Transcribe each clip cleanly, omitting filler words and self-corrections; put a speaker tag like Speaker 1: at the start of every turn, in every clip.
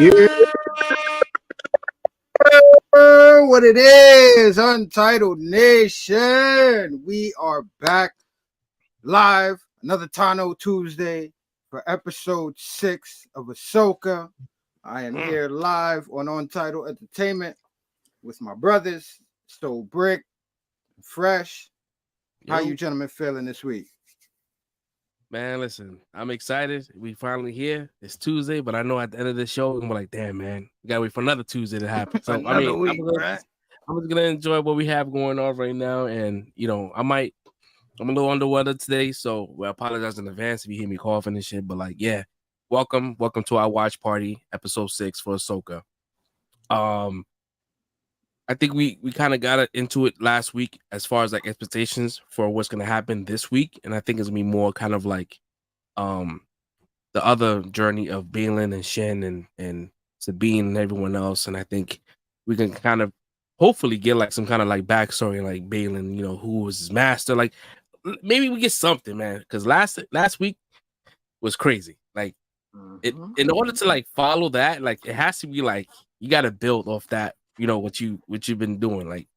Speaker 1: Yeah, what it is, Untitled Nation. We are back live another Tano Tuesday for episode 6 of Ahsoka. I am here live on Untitled Entertainment with my brothers, Stowe Brick, Fresh. How you gentlemen feeling this week?
Speaker 2: Man, listen, I'm excited. We finally here. It's Tuesday, but I know at the end of the show, I'm like, damn, man, we gotta wait for another Tuesday to happen. So
Speaker 1: Another
Speaker 2: I mean,
Speaker 1: week, right?
Speaker 2: I'm just gonna enjoy what we have going on right now, and I'm a little under weather today, so I apologize in advance if you hear me coughing and shit. But like, yeah, welcome to our watch party, episode 6 for Ahsoka. I think we kind of got into it last week as far as like expectations for what's gonna happen this week, and I think it's gonna be more kind of like the other journey of Balin and Shen and Sabine and everyone else, and I think we can kind of hopefully get like some kind of like backstory, like Balin, who was his master, like maybe we get something, man, because last week was crazy. Like it, in order to like follow that, like it has to be like you got to build off that, what you've been doing. Like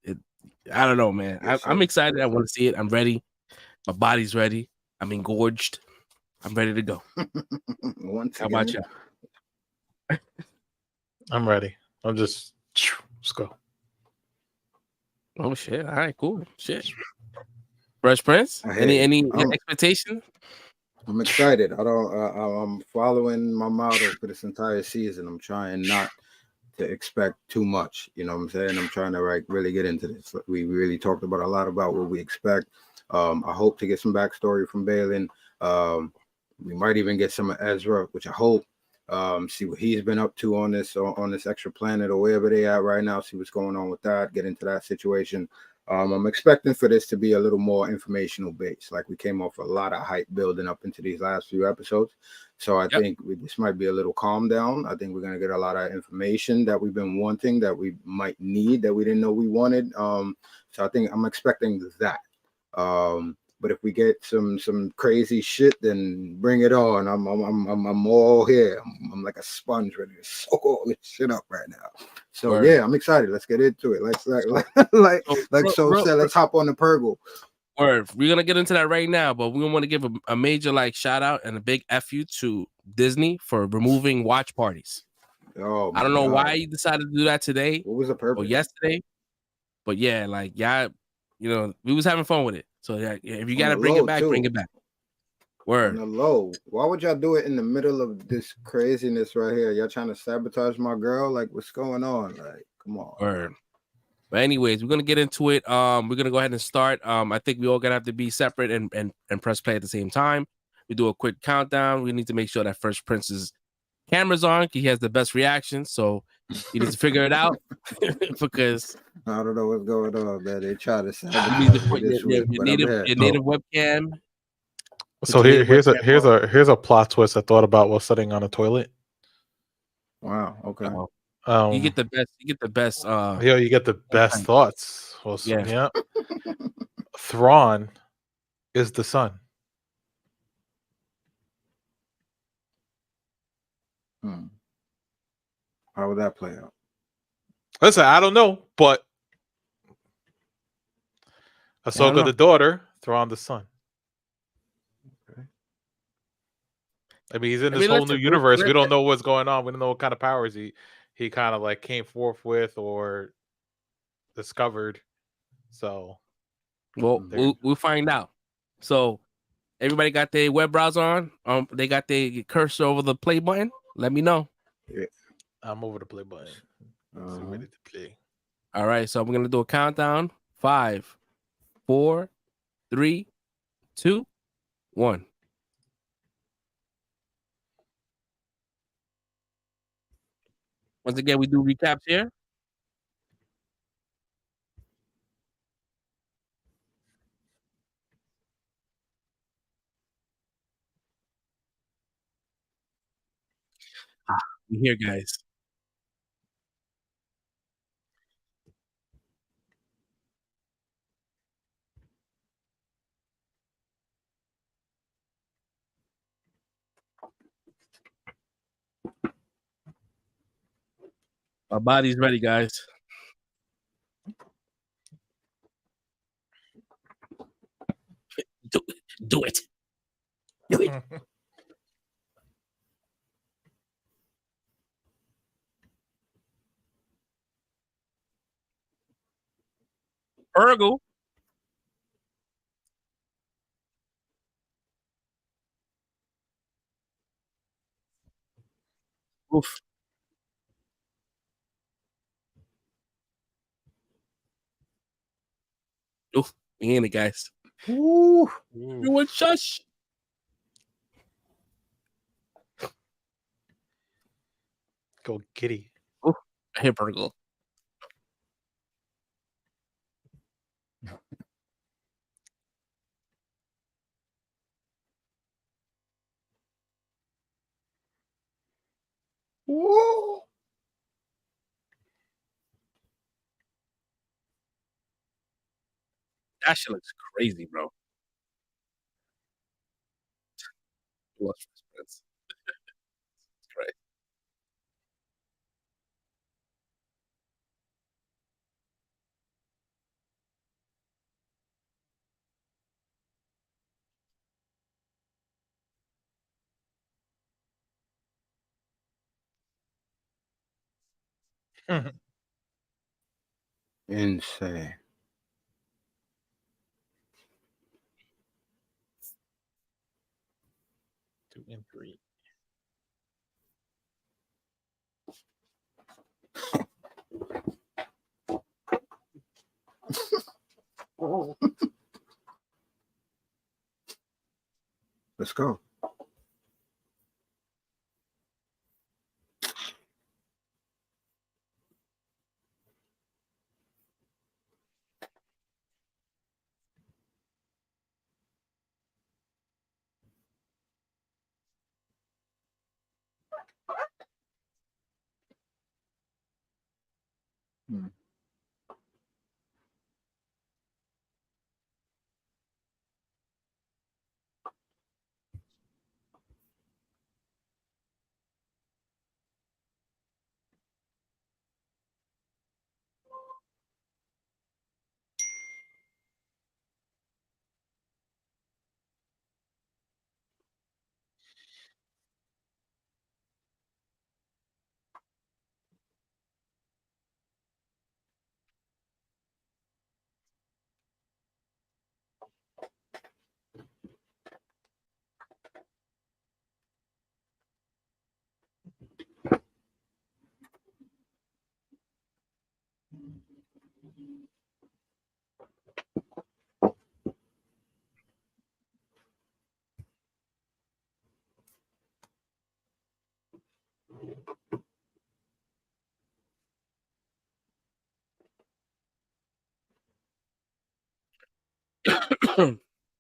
Speaker 2: I don't know, man. I'm excited. I want to see it. I'm ready. My body's ready. I'm engorged. I'm ready to go. How about you?
Speaker 3: I'm ready. Let's go.
Speaker 2: Oh shit! All right, cool. Shit. Fresh Prince. Any expectation?
Speaker 1: I'm excited. I'm following my motto for this entire season. I'm trying not to expect too much. You know what I'm saying? I'm trying to really get into this. We really talked about a lot about what we expect. I hope to get some backstory from Balin. We might even get some of Ezra, which I hope. See what he's been up to on this extra planet or wherever they at right now. See what's going on with that. Get into that situation. I'm expecting for this to be a little more informational based. Like we came off a lot of hype building up into these last few episodes. So I think this might be a little calm down. I think we're going to get a lot of information that we've been wanting, that we might need, that we didn't know we wanted. So I think I'm expecting that. But if we get some crazy shit, then bring it on. I'm all here. I'm like a sponge ready to soak all this shit up right now. So yeah, I'm excited. Let's get into it. Like so said, let's hop on the Purgle.
Speaker 2: Word. We're gonna get into that right now, but we want to give a major like shout out and a big F you to Disney for removing watch parties.
Speaker 1: Oh,
Speaker 2: I don't know why you decided to do that today.
Speaker 1: What was the purpose?
Speaker 2: Or yesterday, but yeah, like we was having fun with it. So yeah, if you gotta bring it back, bring it back. Word.
Speaker 1: On the low. Why would y'all do it in the middle of this craziness right here? Y'all trying to sabotage my girl? Like, what's going on? Like, come on.
Speaker 2: Word. But anyways, we're gonna get into it. We're gonna go ahead and start. I think we all gonna have to be separate and press play at the same time. We do a quick countdown. We need to make sure that Fresh Prince's camera's on. He has the best reaction, so he needs to figure it out because
Speaker 1: I don't know what's going on, man. They try to sabotage
Speaker 2: you need to put
Speaker 1: this
Speaker 2: your native webcam.
Speaker 3: So here's a plot twist I thought about while sitting on a toilet.
Speaker 1: Wow. Okay.
Speaker 2: You get the best. You get the best.
Speaker 3: You get the best thoughts. Well, yeah. Thrawn is the sun.
Speaker 1: How would that play out?
Speaker 3: Listen, I don't know, but Ahsoka the daughter, Thrawn the son. Okay. I mean, he's in this whole new universe. We don't know what's going on. We don't know what kind of powers he kind of like came forth with or discovered. So,
Speaker 2: well, we'll find out. So, everybody got their web browser on. They got their cursor over the play button. Let me know.
Speaker 1: Yeah.
Speaker 3: I'm over the play button. Ready to play.
Speaker 2: All right, so we're gonna do a countdown. 5, 4, 3, 2, 1. Once again, we do recaps here. We here, guys. My body's ready, guys. Do it. Do it. Do it. Urgle. Oof. Oof. We in it, guys.
Speaker 1: Ooh.
Speaker 2: Everyone shush.
Speaker 3: Go giddy.
Speaker 2: Oof. I hit Urgle.
Speaker 1: Ooh.
Speaker 2: That shit looks crazy, bro. It's great.
Speaker 1: Insane.
Speaker 3: 2 and 3.
Speaker 1: Let's go.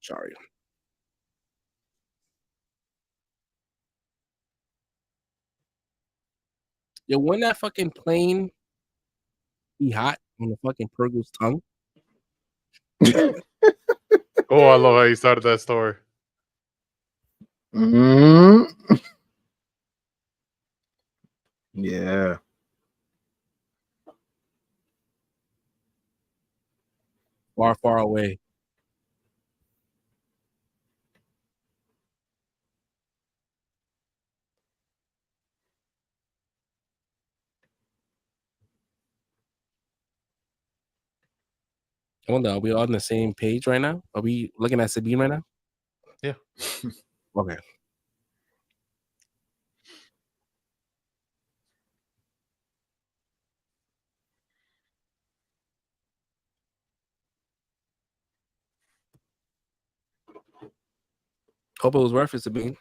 Speaker 2: Sorry. Yo, when that fucking plane be hot on the fucking Purgle's tongue?
Speaker 3: Oh, I love how you started that story.
Speaker 1: Yeah.
Speaker 2: Far, far away. I wonder, are we all on the same page right now? Are we looking at Sabine right now?
Speaker 3: Yeah.
Speaker 2: Okay. Hope it was worth it, Sabine.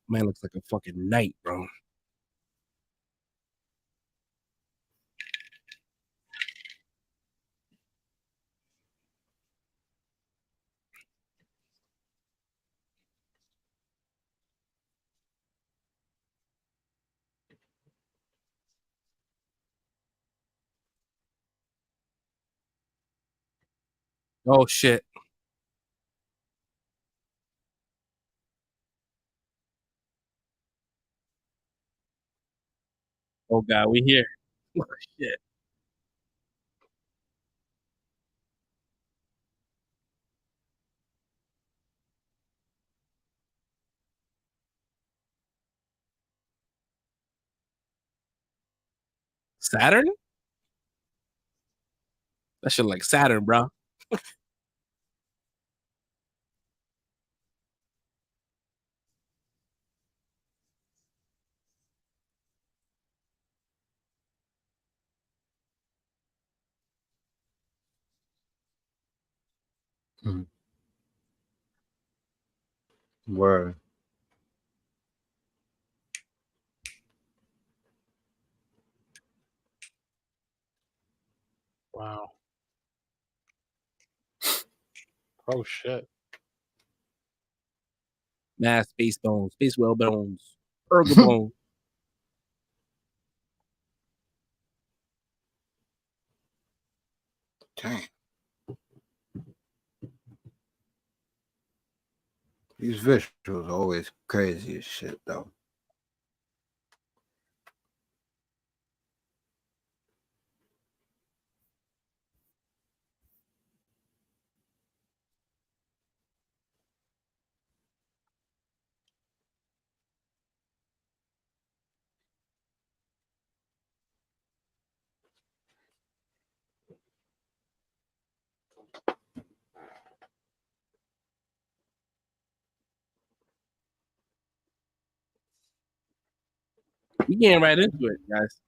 Speaker 2: Man looks like a fucking knight, bro. Oh shit. Oh god, we here. Oh, shit. Saturn? That shit like Saturn, bro.
Speaker 1: Word.
Speaker 3: Wow. Oh shit.
Speaker 2: Mass space bones, space whale bones, ergo bone.
Speaker 1: Damn. These visuals are always crazy as shit, though.
Speaker 2: We getting right into it, guys.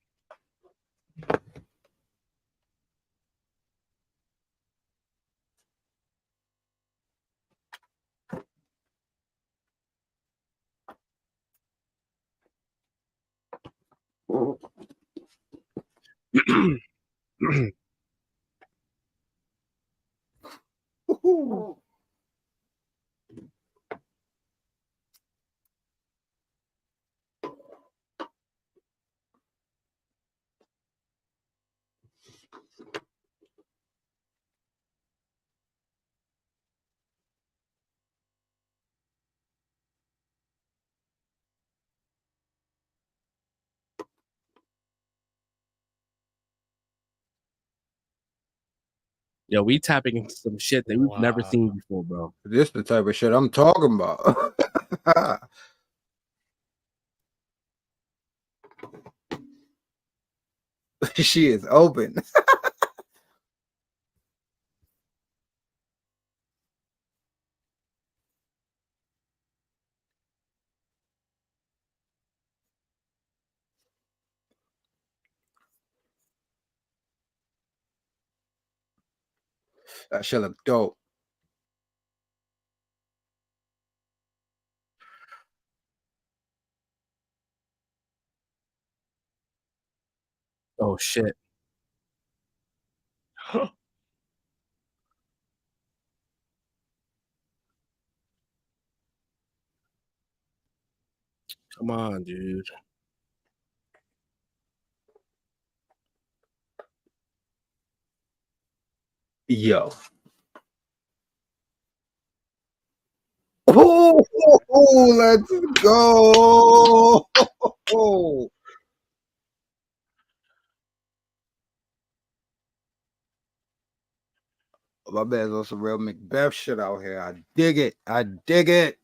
Speaker 2: Yo, we tapping into some shit that we've never seen before, bro.
Speaker 1: This the type of shit I'm talking about. She is open. That shit look dope.
Speaker 2: Oh shit. Come on, dude.
Speaker 1: Yo. Oh, let's go. Oh. My man's on some real Macbeth shit out here. I dig it. I dig it.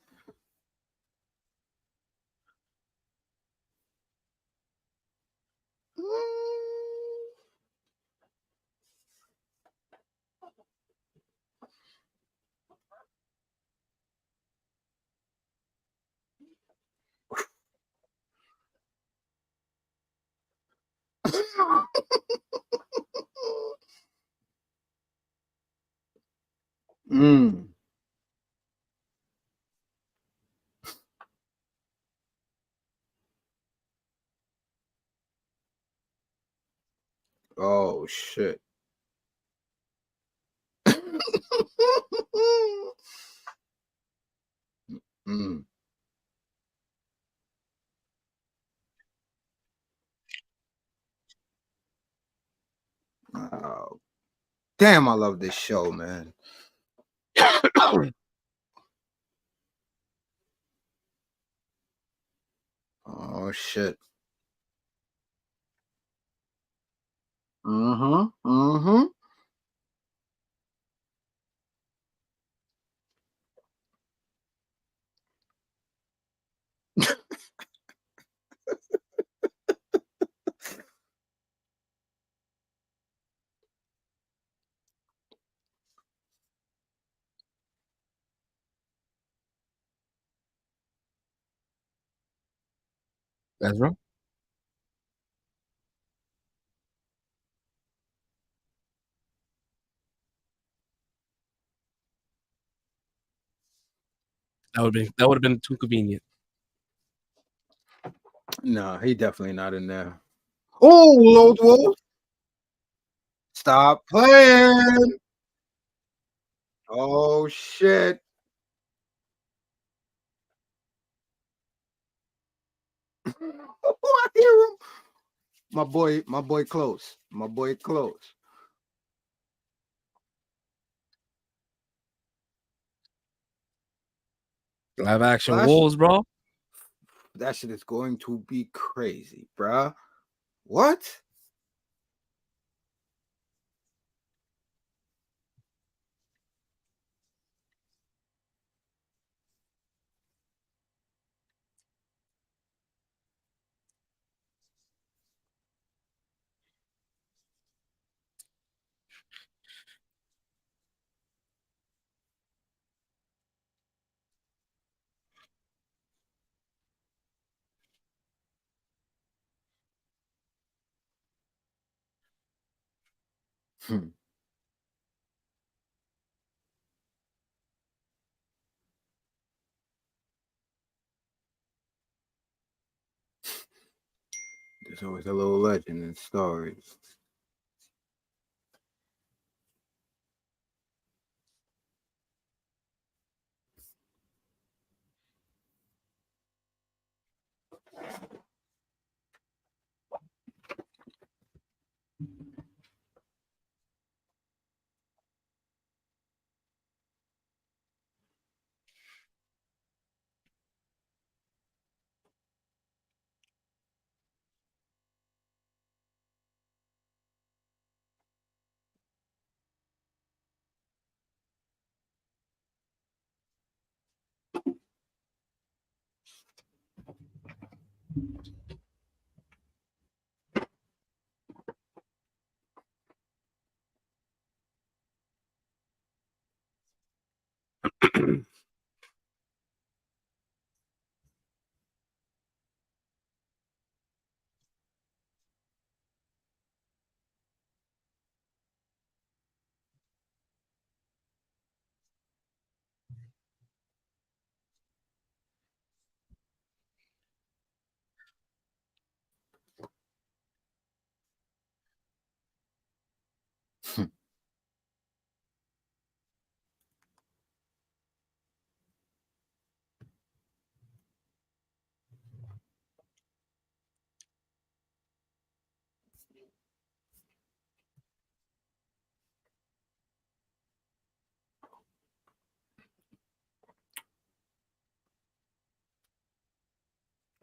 Speaker 1: Mm. Oh shit. Mm. Oh, damn, I love this show, man. Oh shit. Mm-hmm. Mm-hmm.
Speaker 2: Ezra? That would have been too convenient.
Speaker 1: No, he definitely not in there. Oh, Lord Wolf. Stop playing. Oh shit. Oh, I hear him. My boy close. My boy close.
Speaker 2: Live action
Speaker 1: Flash,
Speaker 2: wolves, bro.
Speaker 1: that shit is going to be crazy, bruh. What? Hmm. There's always a little legend in stories.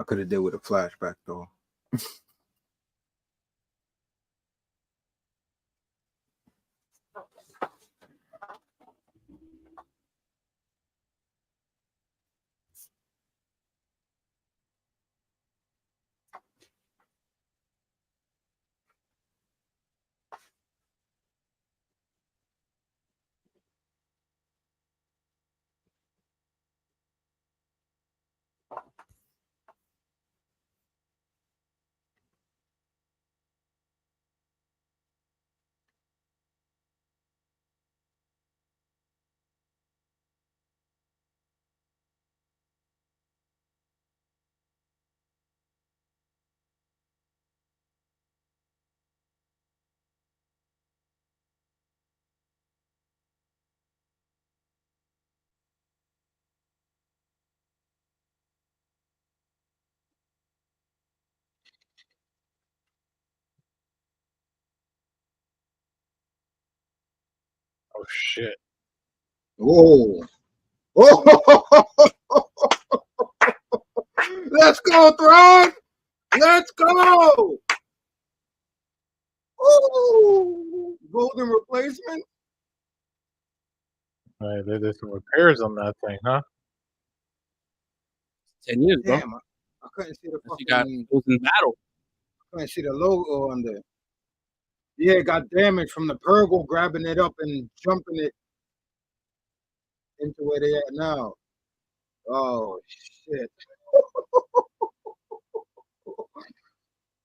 Speaker 1: I could have did with a flashback though.
Speaker 3: Oh shit!
Speaker 1: Whoa! Oh! Let's go, Thrawn! Let's go! Ooh! Golden replacement.
Speaker 3: Right, there's some repairs on that thing, huh?
Speaker 2: 10 years, bro.
Speaker 1: Damn, I couldn't see the
Speaker 2: She got
Speaker 1: fucking.
Speaker 2: was in battle.
Speaker 1: I couldn't see the logo on there. Yeah, it got damaged from the Purgle grabbing it up and jumping it into where they at now. Oh shit!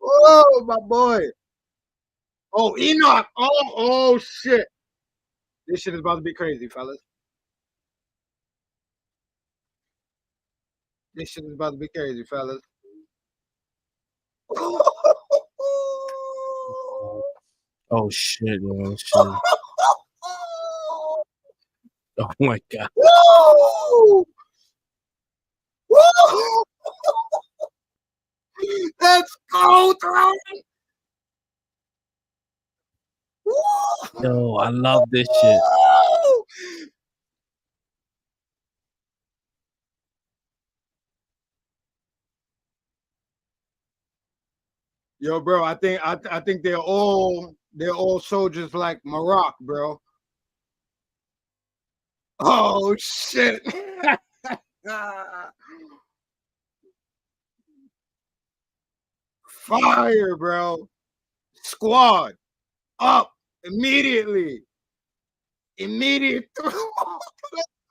Speaker 1: Oh my boy! Oh Enoch! Oh shit! This shit is about to be crazy, fellas. This shit is about to be crazy, fellas.
Speaker 2: Oh shit, man. Shit. Oh my god.
Speaker 1: Woo! Woo! Let's go, Throne!
Speaker 2: Yo, I love this shit.
Speaker 1: Yo, bro, I think they're all soldiers like Maroc, bro. Oh shit. Fire, bro. Squad up immediately. Immediate. Let's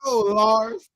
Speaker 1: go, Lars.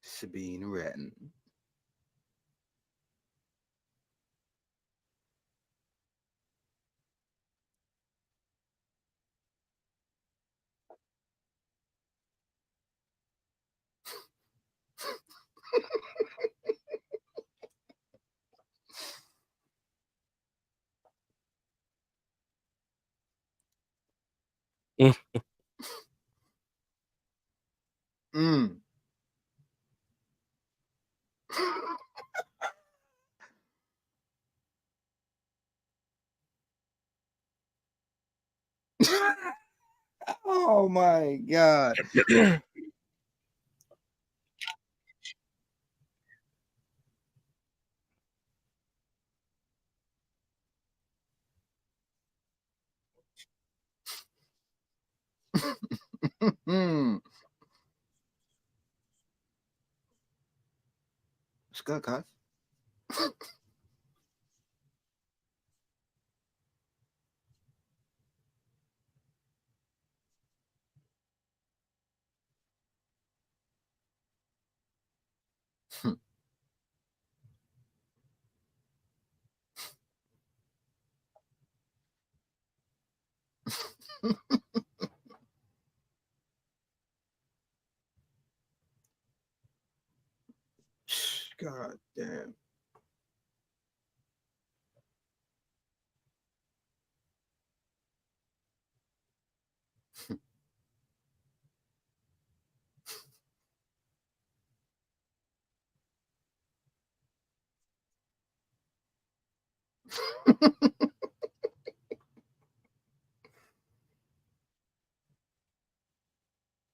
Speaker 1: Sabine Wren. Mm. Oh my god. It's good, guys. God damn.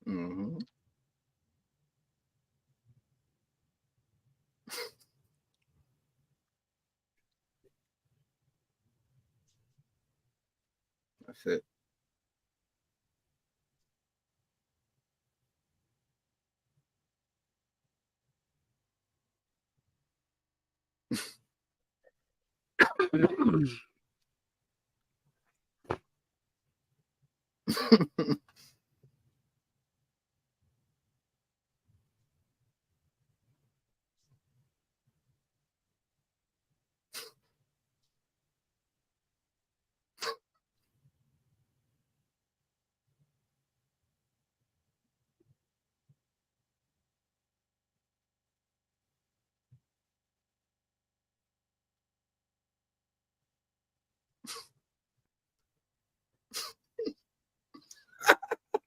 Speaker 1: Mm-hmm. That's it.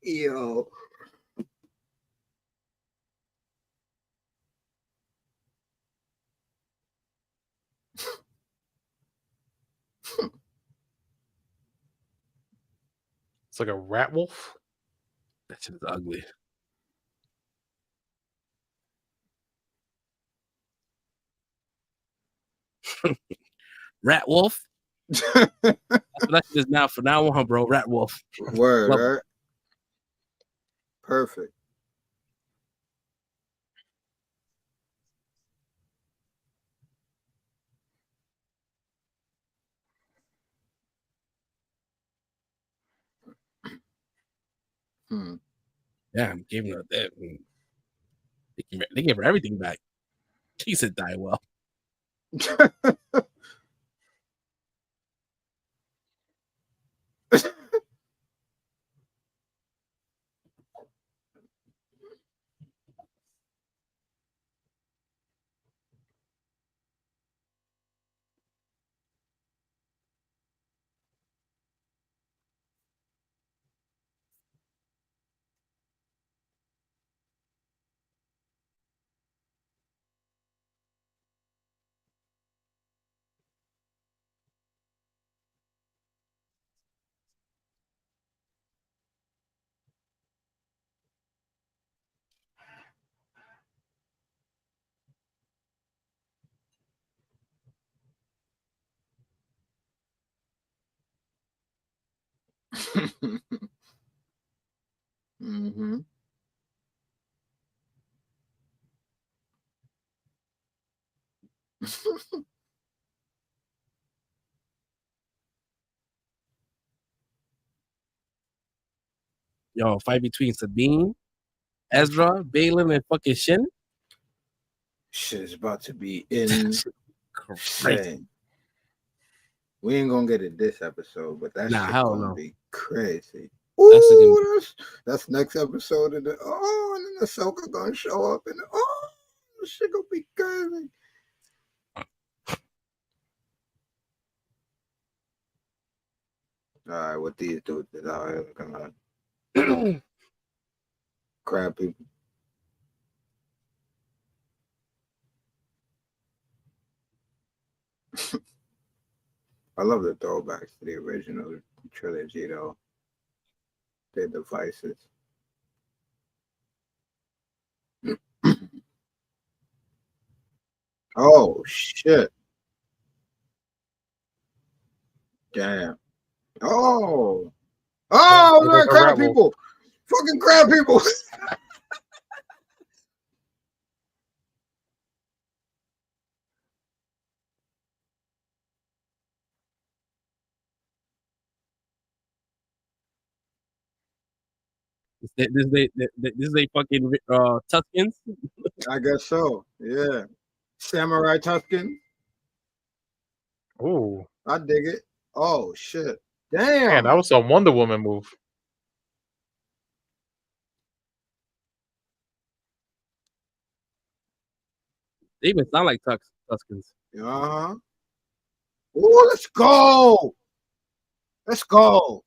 Speaker 1: Yo.
Speaker 3: It's like a rat wolf.
Speaker 2: That shit is ugly. Rat wolf. That's what that shit is now. For now on, bro. Rat wolf.
Speaker 1: Word,
Speaker 2: Love it.
Speaker 1: right? Perfect.
Speaker 2: Yeah, I'm giving her that. They gave her everything back. She said die well.
Speaker 1: Mm-hmm.
Speaker 2: Yo, fight between Sabine, Ezra, Balin, and fucking Shin.
Speaker 1: Shit is about to be
Speaker 2: Crazy.
Speaker 1: insane. We ain't gonna get it this episode, but that shit
Speaker 2: hell
Speaker 1: gonna
Speaker 2: no.
Speaker 1: be crazy.
Speaker 2: That's gonna
Speaker 1: Ooh, that's next episode of the and then Ahsoka gonna show up and this shit gonna be crazy. All right, what these dudes is out here looking like? Crab people. I love the throwbacks to the original trilogy, though. Their devices. Oh, shit. Damn. Oh. Oh,
Speaker 3: There's
Speaker 1: man,
Speaker 3: a
Speaker 1: crab
Speaker 3: rat wolf.
Speaker 1: people. Fucking crab people.
Speaker 2: This is a fucking Tuscans.
Speaker 1: I guess so. Yeah. Samurai Tuscan.
Speaker 3: Ooh,
Speaker 1: I dig it. Oh, shit.
Speaker 3: man,
Speaker 1: Damn.
Speaker 3: that was a Wonder Woman move.
Speaker 2: They even sound like Tuscans.
Speaker 1: Uh-huh. Oh, let's go. Let's go.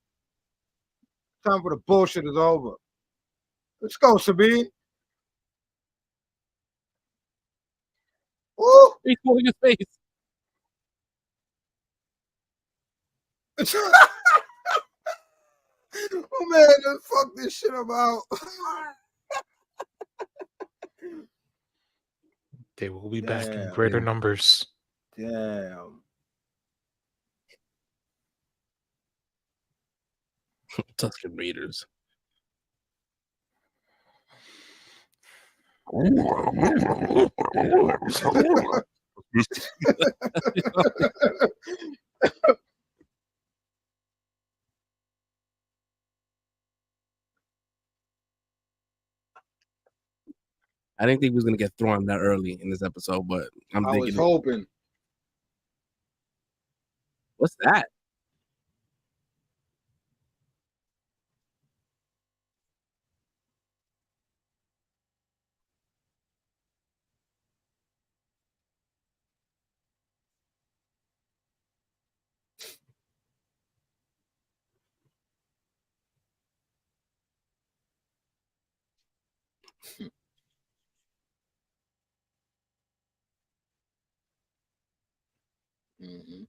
Speaker 1: Time for the bullshit is over. Let's go, Sabine. Ooh.
Speaker 2: He's holding his face.
Speaker 1: Oh man, let's fuck this shit about.
Speaker 3: They will be back in
Speaker 1: Damn.
Speaker 3: greater numbers.
Speaker 1: Damn.
Speaker 2: Tuscan Raiders. I didn't think he was gonna get thrown that early in this episode, but I'm
Speaker 1: I was
Speaker 2: thinking,
Speaker 1: hoping.
Speaker 2: what's that?
Speaker 1: Mm-hmm.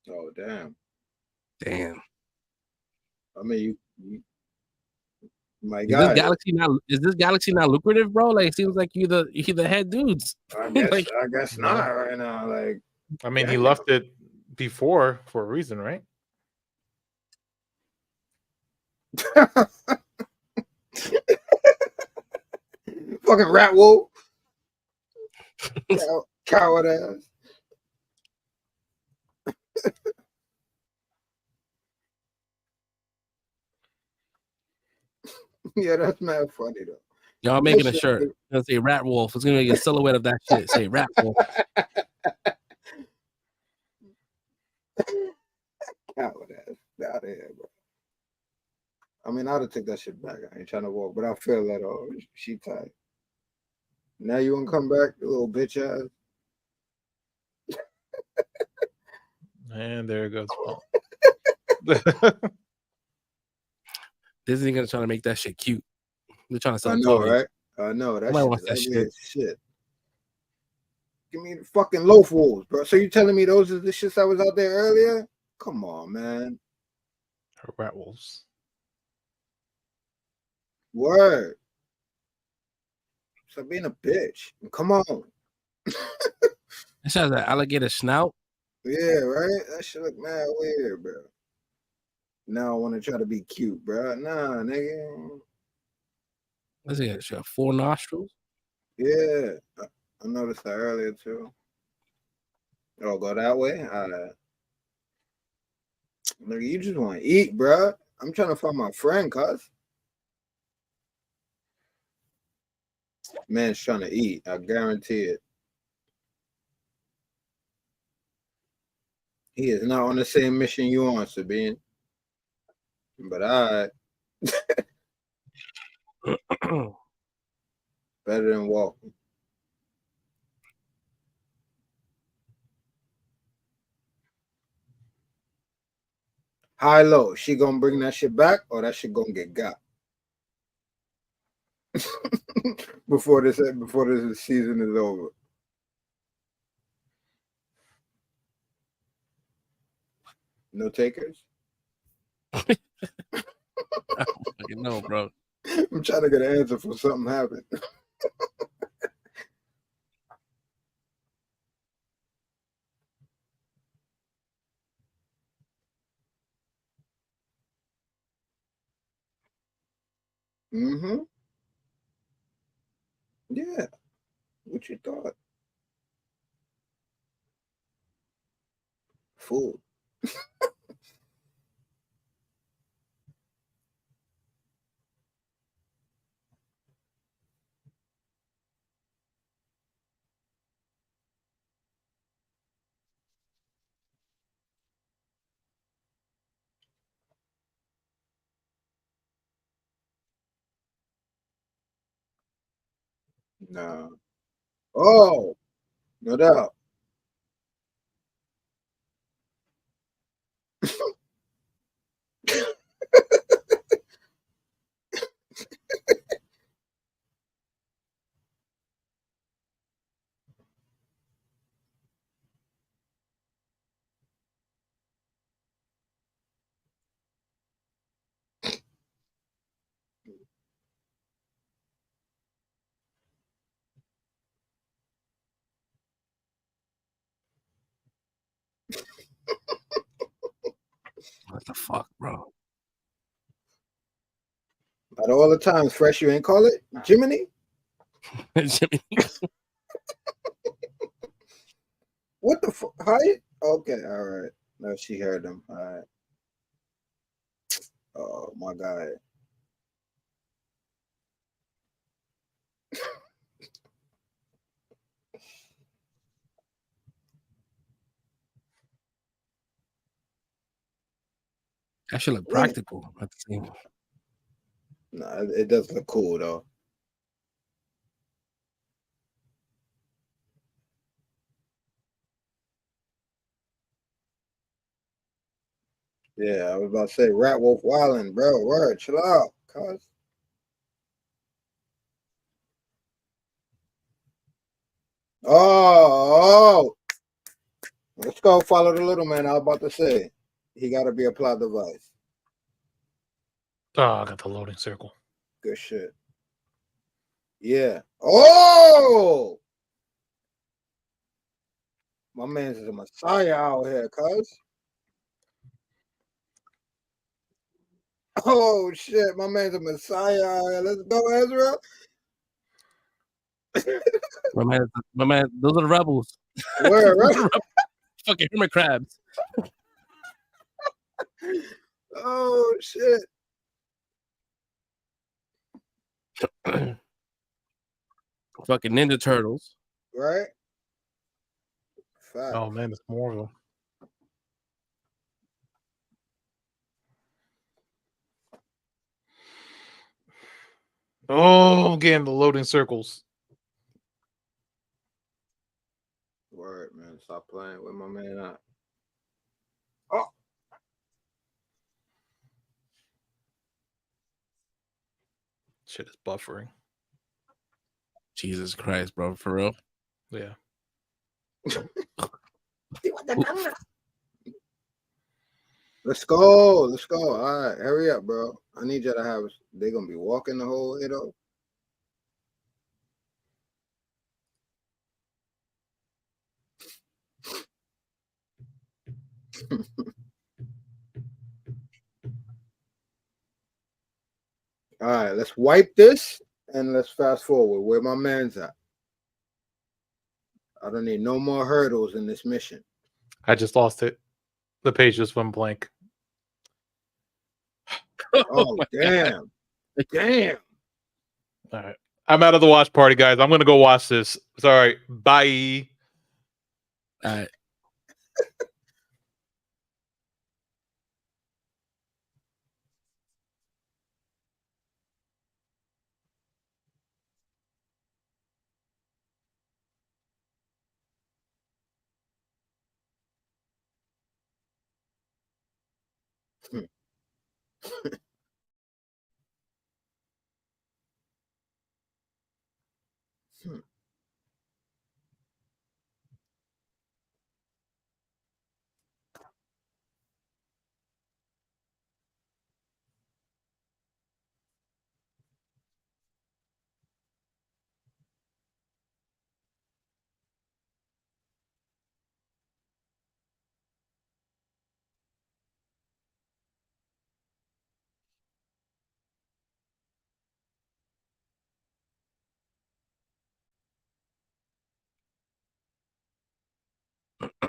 Speaker 1: Oh damn!
Speaker 2: Damn.
Speaker 1: I mean, you my
Speaker 2: Is this
Speaker 1: guy.
Speaker 2: galaxy not lucrative, bro? Like, it seems like you the head dudes.
Speaker 1: I guess
Speaker 2: Like,
Speaker 1: I guess not right now. Like,
Speaker 3: I mean, he
Speaker 1: damn.
Speaker 3: left it before for a reason, right?
Speaker 1: Fucking rat wolf. Coward ass. Yeah, that's mad funny though.
Speaker 2: y'all making a shirt. It's gonna say Rat Wolf. It's gonna be a silhouette of that shit. Say Rat Wolf.
Speaker 1: Coward ass. Out of here, bro. I mean, I'd have take that shit back. I ain't trying to walk, but I feel that she tight. Now you wanna come back, you little bitch ass?
Speaker 3: And there goes Paul.
Speaker 2: Disney gonna try to make that shit cute. They're trying to sell
Speaker 1: I know,
Speaker 2: toys.
Speaker 1: right? I know that
Speaker 2: Nobody
Speaker 1: shit
Speaker 2: wants
Speaker 1: is
Speaker 2: that
Speaker 1: ugly
Speaker 2: shit.
Speaker 1: as shit. Give me the fucking loaf wolves, bro. So you telling me those are the shits that was out there earlier? Come on, man.
Speaker 3: Her rat wolves.
Speaker 1: Word. Stop being a bitch. Come on.
Speaker 2: It has an alligator snout.
Speaker 1: Yeah, right? That shit look mad weird, bro. Now I want to try to be cute, bro. Nah, nigga.
Speaker 2: Let's see, she got 4 nostrils.
Speaker 1: Yeah. I noticed that earlier too. Oh, go that way? Nigga, you just want to eat, bro. I'm trying to find my friend, cuz. Man's trying to eat. I guarantee it. He is not on the same mission you on, Sabine. But better than walking. High low. She gonna bring that shit back, or that shit gonna get got before this season is over. No takers.
Speaker 2: I don't fucking know, bro.
Speaker 1: I'm trying to get an answer for something happened. Mm-hmm. Yeah. What you thought? Fool. Nah. Oh, no doubt.
Speaker 2: What the fuck, bro?
Speaker 1: Out of all the times, Fresh, you ain't call it Jiminy? What the fuck? How you? Okay, all right. No, she heard him. All right. Oh my God.
Speaker 2: That should look practical at the same.
Speaker 1: Nah, it does look cool though. Yeah, I was about to say Rat Wolf Wildin', bro. Word, chill out, cuz. Oh, let's go follow the little man. I was about to say he got to be a plot device.
Speaker 3: Oh, I got the loading circle.
Speaker 1: Good shit. Yeah. Oh, my man's a messiah out here, cuz. Oh shit, my man's a messiah out here. Let's go, Ezra.
Speaker 2: My man, those are the rebels.
Speaker 1: Where, right?
Speaker 2: Fucking hermit crabs.
Speaker 1: Oh shit.
Speaker 2: Fucking Ninja Turtles.
Speaker 1: Right? Fact.
Speaker 3: Oh man, it's more of them. Oh, again, the loading circles.
Speaker 1: Word, man. Stop playing with my man out. Oh.
Speaker 3: Shit is buffering.
Speaker 2: Jesus Christ, bro. For real.
Speaker 3: Yeah.
Speaker 1: Let's go. Let's go. All right. Hurry up, bro. I need you to have. They're going to be walking the whole way, though. All right. Let's wipe this and let's fast forward. Where my man's at. I don't need no more hurdles in this mission.
Speaker 3: I just lost it. The page just went blank.
Speaker 1: Oh, damn. Damn.
Speaker 3: All right. I'm out of the watch party, guys. I'm going to go watch this. Sorry. Bye.
Speaker 2: All right.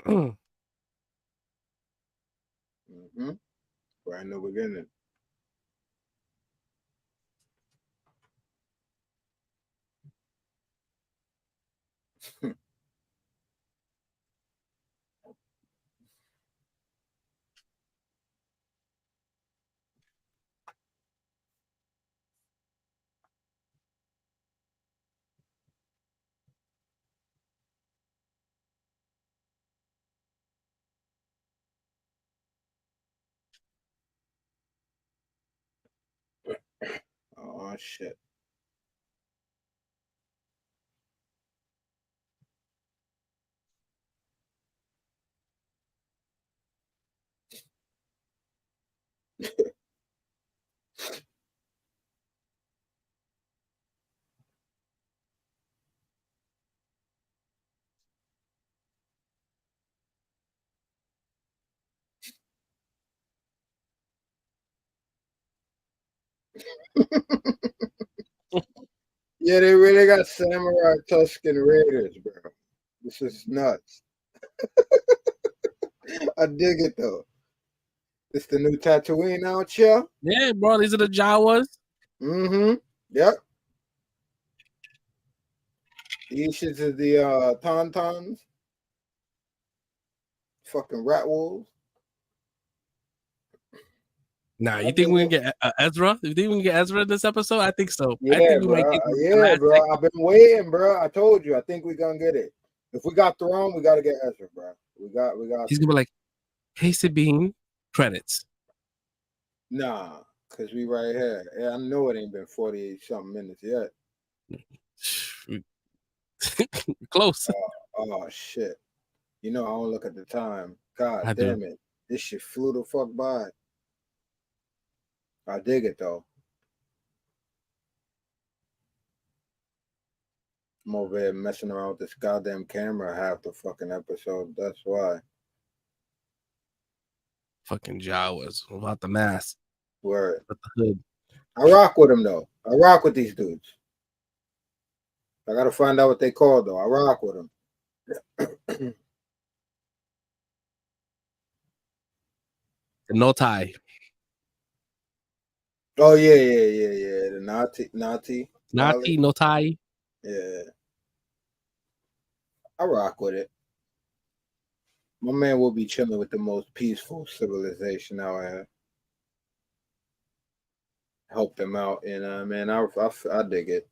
Speaker 1: Mm-hmm. Right in the beginning. Oh, shit. Yeah, they really got samurai Tusken Raiders, bro. This is nuts. I dig it though. It's the new Tatooine out here.
Speaker 2: Yeah, bro, these are the Jawas.
Speaker 1: Mm-hmm. Yep. These shits is the Tauntauns. Fucking rat wolves.
Speaker 2: Nah, you think we can get Ezra? You think we can get Ezra in this episode? I think so.
Speaker 1: Yeah,
Speaker 2: I think we
Speaker 1: bro.
Speaker 2: might get
Speaker 1: Yeah, bro. I've been waiting, bro. I told you. I think we're gonna get it. If we got Throne, we gotta get Ezra, bro. We got.
Speaker 2: He's gonna be like, "Hey, Sabine, credits."
Speaker 1: Nah, cause we right here. Yeah, I know it ain't been 48 something minutes yet.
Speaker 2: Close.
Speaker 1: Oh shit. You know I don't look at the time. God
Speaker 2: I
Speaker 1: damn
Speaker 2: do.
Speaker 1: it. This shit flew the fuck by. I dig it though. I'm over here messing around with this goddamn camera half the fucking episode. That's why.
Speaker 2: Fucking Jawas without the mask.
Speaker 1: Word.
Speaker 2: With the hood.
Speaker 1: I rock with them though. I rock with these dudes. I gotta find out what they call though. I rock with them.
Speaker 2: No tie.
Speaker 1: Oh yeah. The Nati.
Speaker 2: Nati, no tie.
Speaker 1: Yeah. I rock with it. My man will be chilling with the most peaceful civilization out here. Help them out, and man, I dig it.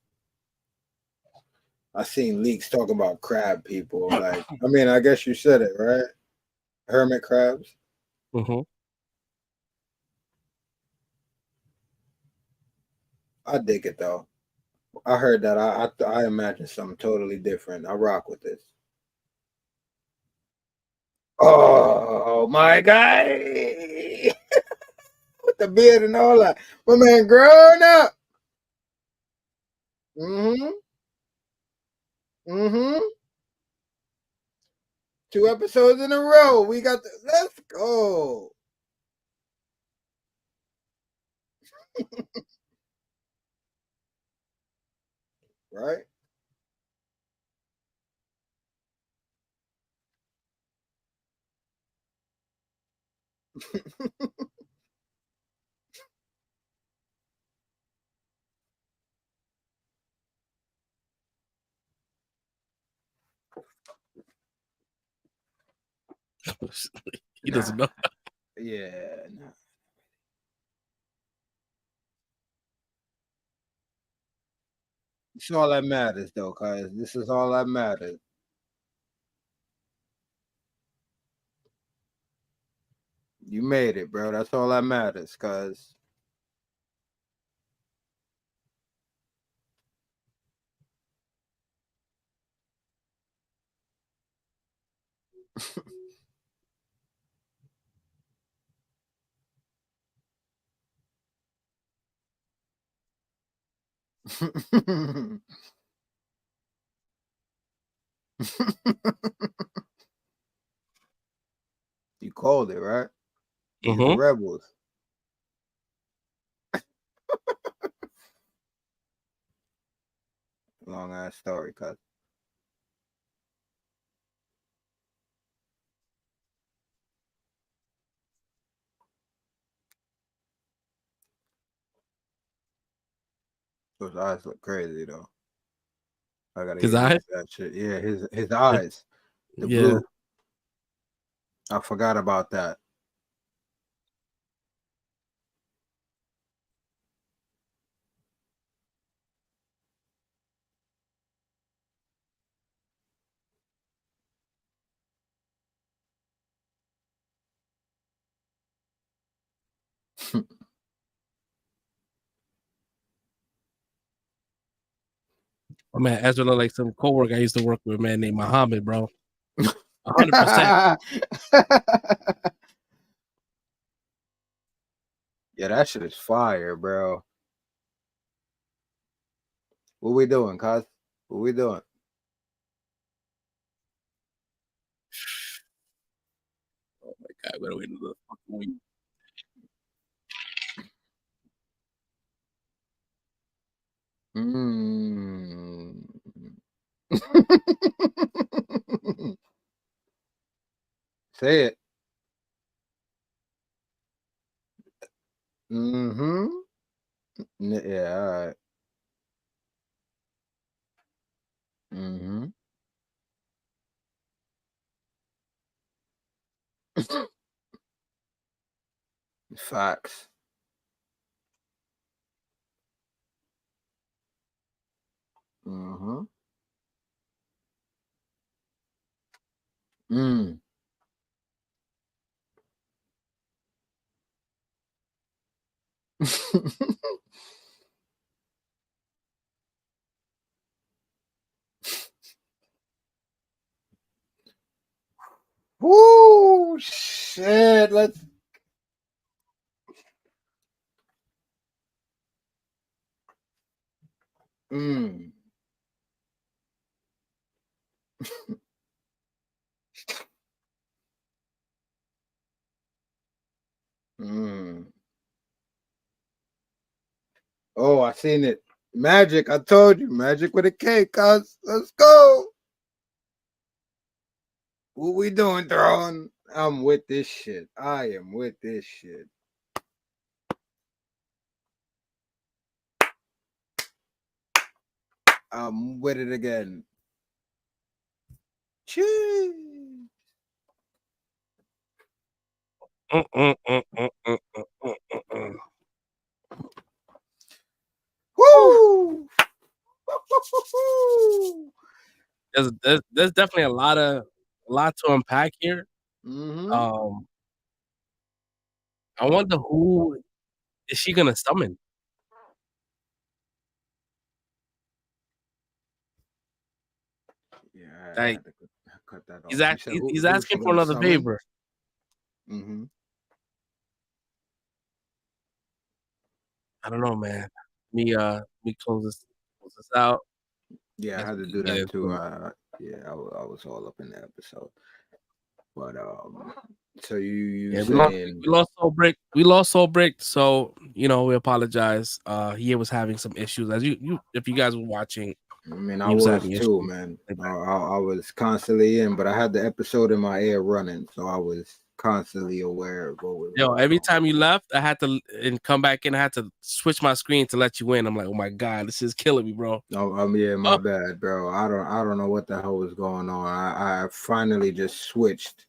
Speaker 1: I seen leaks talk about crab people. Like, I mean, I guess you said it, right? Hermit crabs.
Speaker 2: Mm-hmm.
Speaker 1: I dig it though. I heard that. I imagine something totally different. I rock with this. Oh my guy, with the beard and all that. My man, grown up. Mm-hmm. Mm-hmm. 2 episodes in a row. We got the. Let's go. Right.
Speaker 2: He doesn't know.
Speaker 1: Yeah. Nah. It's all that matters, though, cause this is all that matters. You made it, bro. That's all that matters, cause. You called it, right? These the rebels. Long ass story, cuz. Those eyes look crazy though. I gotta
Speaker 2: His
Speaker 1: get
Speaker 2: eyes?
Speaker 1: used to that shit. Yeah, his eyes. The
Speaker 2: Yeah.
Speaker 1: blue. I forgot about that.
Speaker 2: Oh man, Ezra look like some coworker I used to work with, man, named Muhammad, bro. 100%.
Speaker 1: Yeah, that shit is fire, bro. What we doing, cuz? What we doing?
Speaker 2: Oh my god, what are we doing?
Speaker 1: Say it. Mm-hmm. Yeah, all right. Mm-hmm. Facts. Mm-hmm. Mm. Woo, shit. Let's. Mm. Mm. Oh, I seen it. Magic. I told you, magic with a K, cuz. Let's go. What we doing, Throne? I'm with this shit. I am with this shit. I'm with it again. Cheese. Woo!
Speaker 2: There's definitely a lot to unpack here.
Speaker 1: Mm-hmm.
Speaker 2: I wonder who is she gonna summon?
Speaker 1: Yeah, I
Speaker 2: Like
Speaker 1: had to cut that
Speaker 2: he's
Speaker 1: off. You
Speaker 2: act,
Speaker 1: said
Speaker 2: he's
Speaker 1: who is she
Speaker 2: asking for
Speaker 1: gonna
Speaker 2: another
Speaker 1: summon?
Speaker 2: favor.
Speaker 1: Mm-hmm.
Speaker 2: I don't know, man. Me close this out.
Speaker 1: Yeah, I
Speaker 2: Guess
Speaker 1: had
Speaker 2: we
Speaker 1: to
Speaker 2: can
Speaker 1: do
Speaker 2: get
Speaker 1: that too.
Speaker 2: into it.
Speaker 1: Yeah, I was all up in the episode. But so you
Speaker 2: Yeah,
Speaker 1: saying
Speaker 2: we lost Soul Brick. We lost Soul Brick, so we apologize. He was having some issues. As you if you guys were watching,
Speaker 1: I mean, I
Speaker 2: he was
Speaker 1: was
Speaker 2: having
Speaker 1: too,
Speaker 2: issues.
Speaker 1: man. I was constantly in, but I had the episode in my ear running, so I was constantly aware of what was
Speaker 2: Yo,
Speaker 1: going
Speaker 2: every
Speaker 1: on.
Speaker 2: time you left, I had to and come back in. I had to switch my screen to let you in. I'm like, oh my god, this is killing me, bro.
Speaker 1: Oh, yeah, my
Speaker 2: Oh,
Speaker 1: bad, bro. I don't know what the hell was going on. I finally just switched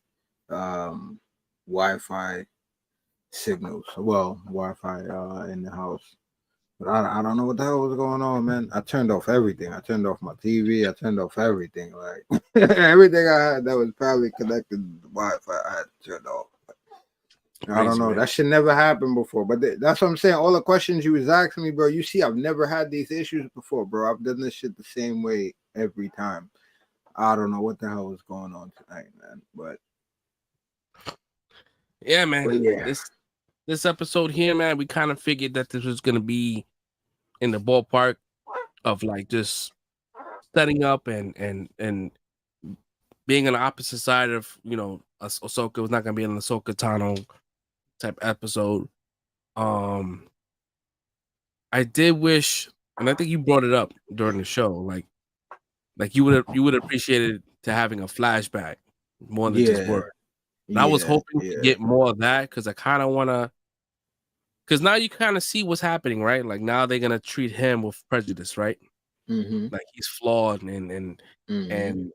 Speaker 1: Wi-Fi signals. Well, Wi-Fi in the house. But I don't know what the hell was going on, man. I turned off everything. I turned off my TV. I turned off everything. Like everything I had that was probably connected to the Wi-Fi, I had to turn off. I don't
Speaker 2: crazy,
Speaker 1: know.
Speaker 2: man.
Speaker 1: That should never happen before. But that's what I'm saying. All the questions you was asking me, bro. You see, I've never had these issues before, bro. I've done this shit the same way every time. I don't know what the hell was going on tonight, man. But
Speaker 2: Yeah, man.
Speaker 1: yeah.
Speaker 2: This episode here, man, we kind of figured that this was gonna be in the ballpark of like just setting up and being on the opposite side of Ahsoka. Was not gonna be an Ahsoka Tano type episode. I did wish, and I think you brought it up during the show, like you would appreciate it to having a flashback more than just
Speaker 1: Yeah.
Speaker 2: word. And I was
Speaker 1: Yeah.
Speaker 2: hoping to get more of that because I kind of want to. Because now you kind of see what's happening, right? Like now they're gonna treat him with prejudice, right?
Speaker 1: Mm-hmm.
Speaker 2: Like he's flawed, and
Speaker 1: Mm-hmm.
Speaker 2: and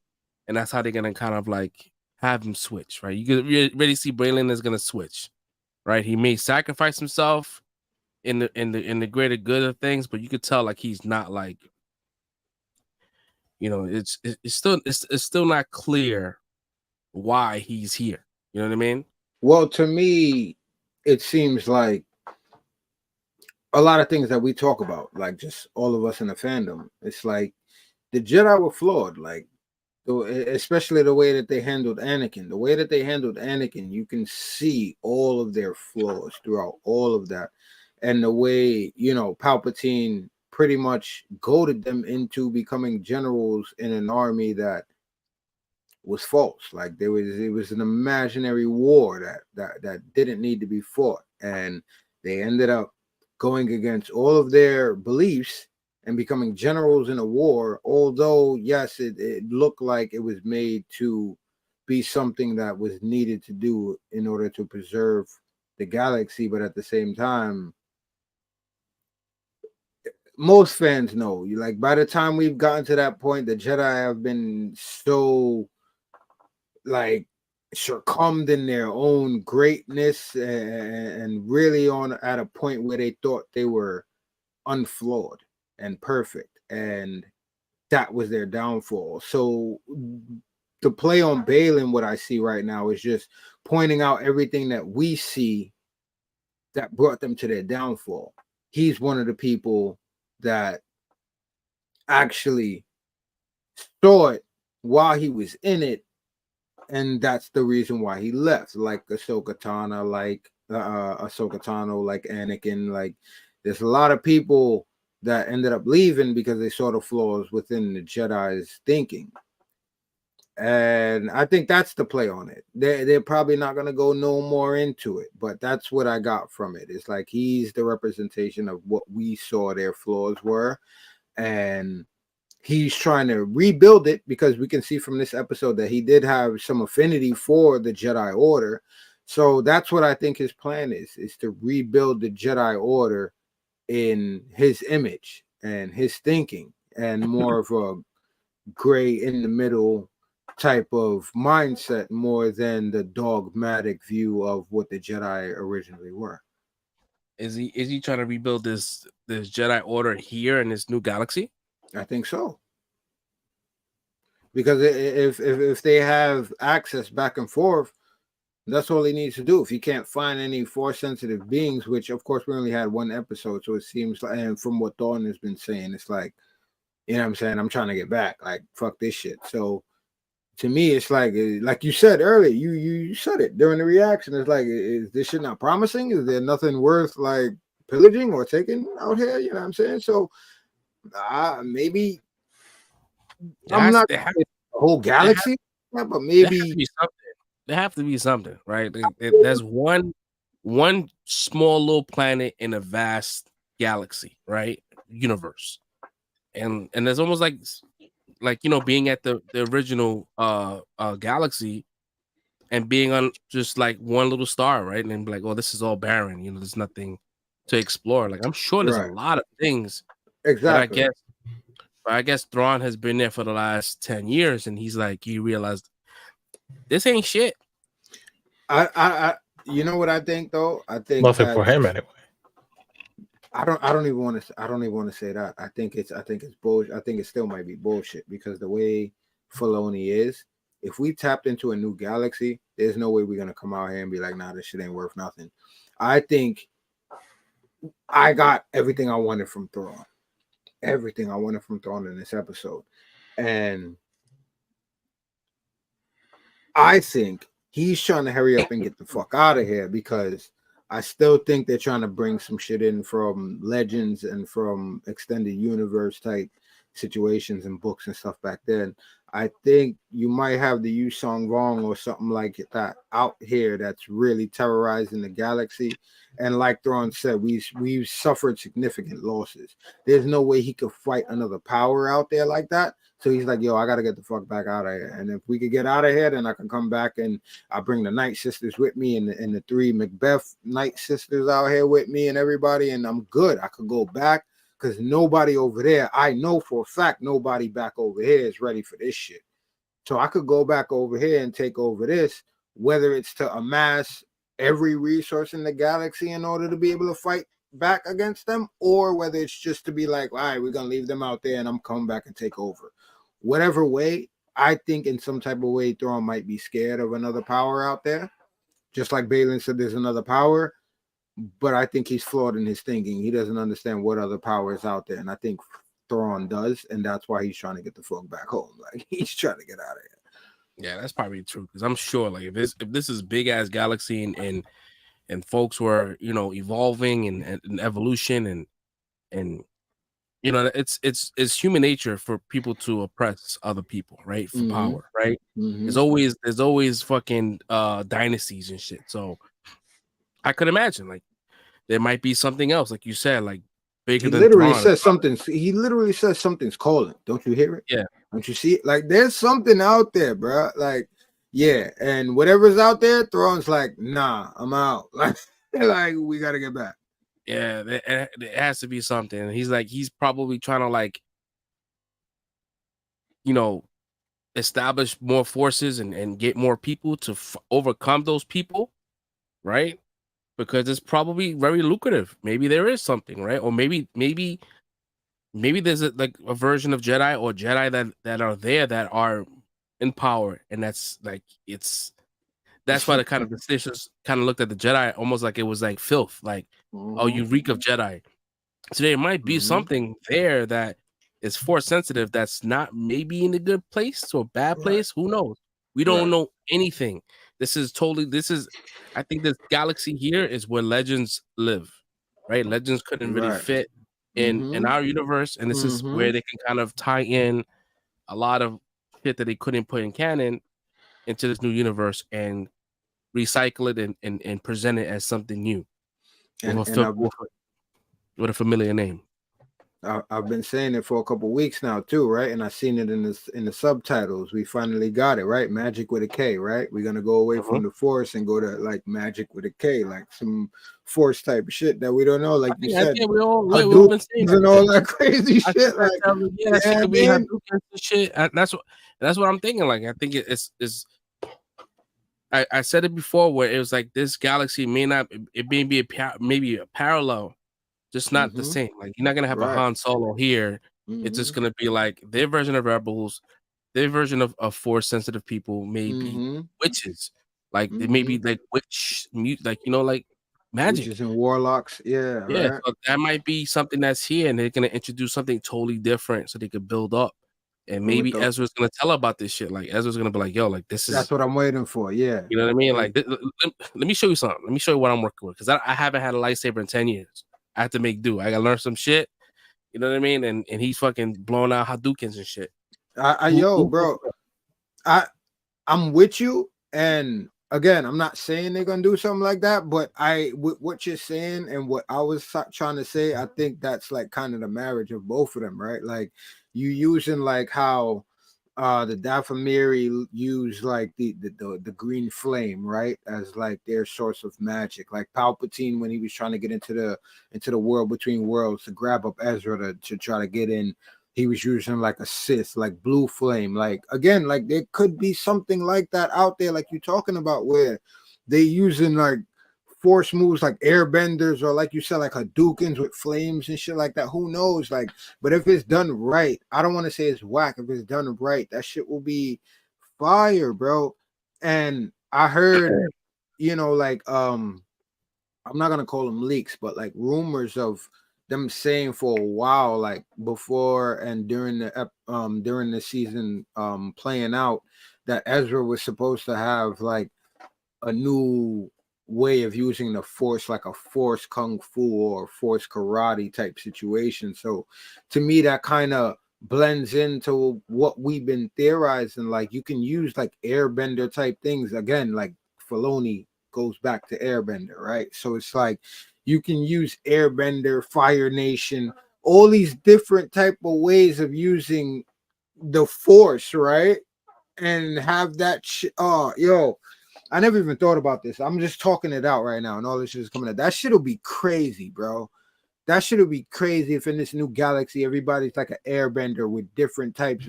Speaker 2: that's how they're gonna kind of like have him switch, right? You could really see Braylon is gonna switch, right? He may sacrifice himself in the greater good of things, but you could tell like he's not like it's still not clear why he's here. You know what I mean?
Speaker 1: Well, to me, it seems like a lot of things that we talk about, like just all of us in the fandom. It's like the Jedi were flawed, like especially the way that they handled Anakin. The way that they handled Anakin, you can see all of their flaws throughout all of that, and the way Palpatine pretty much goaded them into becoming generals in an army that was false. Like it was an imaginary war that didn't need to be fought, and they ended up going against all of their beliefs and becoming generals in a war. Although yes, it looked like it was made to be something that was needed to do in order to preserve the galaxy, but at the same time, most fans know, like, by the time we've gotten to that point, the Jedi have been so like succumbed in their own greatness and really on at a point where they thought they were unflawed and perfect, and that was their downfall. So the play on Balin, what I see right now is just pointing out everything that we see that brought them to their downfall. He's one of the people that actually saw it while he was in it, and that's the reason why he left. Like Ahsoka Tano, like Anakin. Like, there's a lot of people that ended up leaving because they saw the flaws within the Jedi's thinking. And I think that's the play on it. They're probably not going to go no more into it, but that's what I got from it. It's like he's the representation of what we saw their flaws were, and he's trying to rebuild it, because we can see from this episode that he did have some affinity for the Jedi Order. So that's what I think his plan is to rebuild the Jedi Order in his image and his thinking, and more of a gray in the middle type of mindset, more than the dogmatic view of what the Jedi originally were.
Speaker 2: Is he trying to rebuild this Jedi Order here in this new galaxy?
Speaker 1: I think so. Because if they have access back and forth, that's all he needs to do. If he can't find any force sensitive beings, which of course we only had one episode, so it seems like, and from what Dawn has been saying, it's like, you know what I'm saying, I'm trying to get back, like, fuck this shit. So to me, it's like you said earlier, you said it during the reaction. It's like, is this shit not promising? Is there nothing worth like pillaging or taking out here? You know what I'm saying? So maybe I'm not the whole galaxy, but maybe
Speaker 2: there have to be something, right? There's one small little planet in a vast galaxy, right? Universe, and there's almost like, you know, being at the original galaxy and being on just like one little star, right? And be like, oh, this is all barren, you know, there's nothing to explore. Like, I'm sure there's a lot of things.
Speaker 1: Exactly.
Speaker 2: But I guess Thrawn has been there for the last 10 years, and he's like, he realized this ain't shit.
Speaker 1: I you know what I think though? I think
Speaker 3: nothing for him anyway.
Speaker 1: I don't even want to say that. I think it's bullshit. I think it still might be bullshit, because the way Filoni is, if we tapped into a new galaxy, there's no way we're gonna come out here and be like, nah, this shit ain't worth nothing. I think I got everything I wanted from Thrawn. Everything I wanted from Thrawn in this episode. And I think he's trying to hurry up and get the fuck out of here, because I still think they're trying to bring some shit in from Legends and from extended universe type situations and books and stuff back then. I think you might have the Yu Song Wrong or something like that out here that's really terrorizing the galaxy. And like Thrawn said, we've suffered significant losses. There's no way he could fight another power out there like that. So he's like, yo, I got to get the fuck back out of here. And if we could get out of here, then I can come back and I bring the Night Sisters with me and the three Macbeth Night Sisters out here with me and everybody. And I'm good. I could go back, because nobody over there, I know for a fact, nobody back over here is ready for this shit. So I could go back over here and take over this, whether it's to amass every resource in the galaxy in order to be able to fight back against them, or whether it's just to be like, all right, we're going to leave them out there and I'm coming back and take over. Whatever way, I think in some type of way, Thrawn might be scared of another power out there. Just like Balin said, there's another power. But I think he's flawed in his thinking. He doesn't understand what other power is out there. And I think Thrawn does. And that's why he's trying to get the fuck back home. Like, he's trying to get out of here.
Speaker 2: Yeah, that's probably true. Because I'm sure, like, if this is big ass galaxy and folks were, you know, evolving and evolution and you know, it's human nature for people to oppress other people, right? For power, right? There's always fucking dynasties and shit. So I could imagine, like, there might be something else, like you said, like bigger than
Speaker 1: literally
Speaker 2: Thrawn.
Speaker 1: says something. He literally says something's calling. Don't you hear it?
Speaker 2: Yeah.
Speaker 1: Don't you see it? Like, there's something out there, bro. Like, Yeah, and whatever's out there, Thrawn's like, nah, I'm out. Like we gotta get back.
Speaker 2: Yeah, there has to be something. And he's probably trying to like, you know, establish more forces and get more people to overcome those people, right? Because it's probably very lucrative. Maybe there is something, right? Or maybe there's like a version of Jedi or Jedi that are there that are in power, and that's like that's why the kind of decisions kind of looked at the Jedi almost like it was like filth, like oh, you reek of Jedi. So there might be something there that is force sensitive that's not maybe in a good place or bad place. Who knows? We don't know anything. This is I think this galaxy here is where legends live, right? Legends couldn't really fit in our universe, and this is where they can kind of tie in a lot of shit that they couldn't put in canon into this new universe and recycle it and present it as something new with a familiar name.
Speaker 1: I've been saying it for a couple weeks now too, right? And I've seen it in the subtitles. We finally got it, right? Magic with a K, right? We're gonna go away from the force and go to like magic with a K, like some force type of shit that we don't know, like you said.
Speaker 2: We all been saying
Speaker 1: and all that crazy shit. Like,
Speaker 2: shit. That's what I'm thinking. Like, I think it's I said it before where it was like this galaxy may be maybe a parallel. Just not the same. Like you're not gonna have a Han Solo here. It's just gonna be like their version of rebels, their version of force sensitive people, maybe witches. Like they may be like like like magic.
Speaker 1: Witches and warlocks. Yeah.
Speaker 2: So that might be something that's here, and they're gonna introduce something totally different so they could build up. And maybe Ezra's gonna tell about this shit. Like Ezra's gonna be like, "Yo, like this is."
Speaker 1: That's what I'm waiting for. Yeah.
Speaker 2: You know what I mean? Like, let me show you something. Let me show you what I'm working with because I haven't had a lightsaber in 10 years. I have to make do. I gotta learn some shit. You know what I mean? And he's fucking blowing out Hadoukens and shit.
Speaker 1: Bro, I'm with you. And again, I'm not saying they're gonna do something like that, but with what you're saying and what I was trying to say, I think that's like kind of the marriage of both of them, right? Like you using like how the Dathomiri use like the green flame, right, as like their source of magic. Like Palpatine when he was trying to get into the world between worlds to grab up Ezra to try to get in, he was using like a Sith, like blue flame. Like again, like there could be something like that out there, like you're talking about, where they using like force moves like airbenders or like you said, like Hadoukens with flames and shit like that. Who knows? Like, but if it's done right, I don't want to say it's whack. If it's done right, that shit will be fire, bro. And I heard, like I'm not gonna call them leaks, but like rumors of them saying for a while, like before and during the season playing out, that Ezra was supposed to have like a new way of using the force, like a force kung fu or force karate type situation. So to me that kind of blends into what we've been theorizing. Like you can use like airbender type things again, like Filoni goes back to airbender, right? So it's like you can use airbender, Fire Nation, all these different type of ways of using the force, right? And have that I never even thought about this. I'm just talking it out right now, and all this shit is coming out. That shit'll be crazy, bro. That shit'll be crazy if in this new galaxy everybody's like an airbender with different types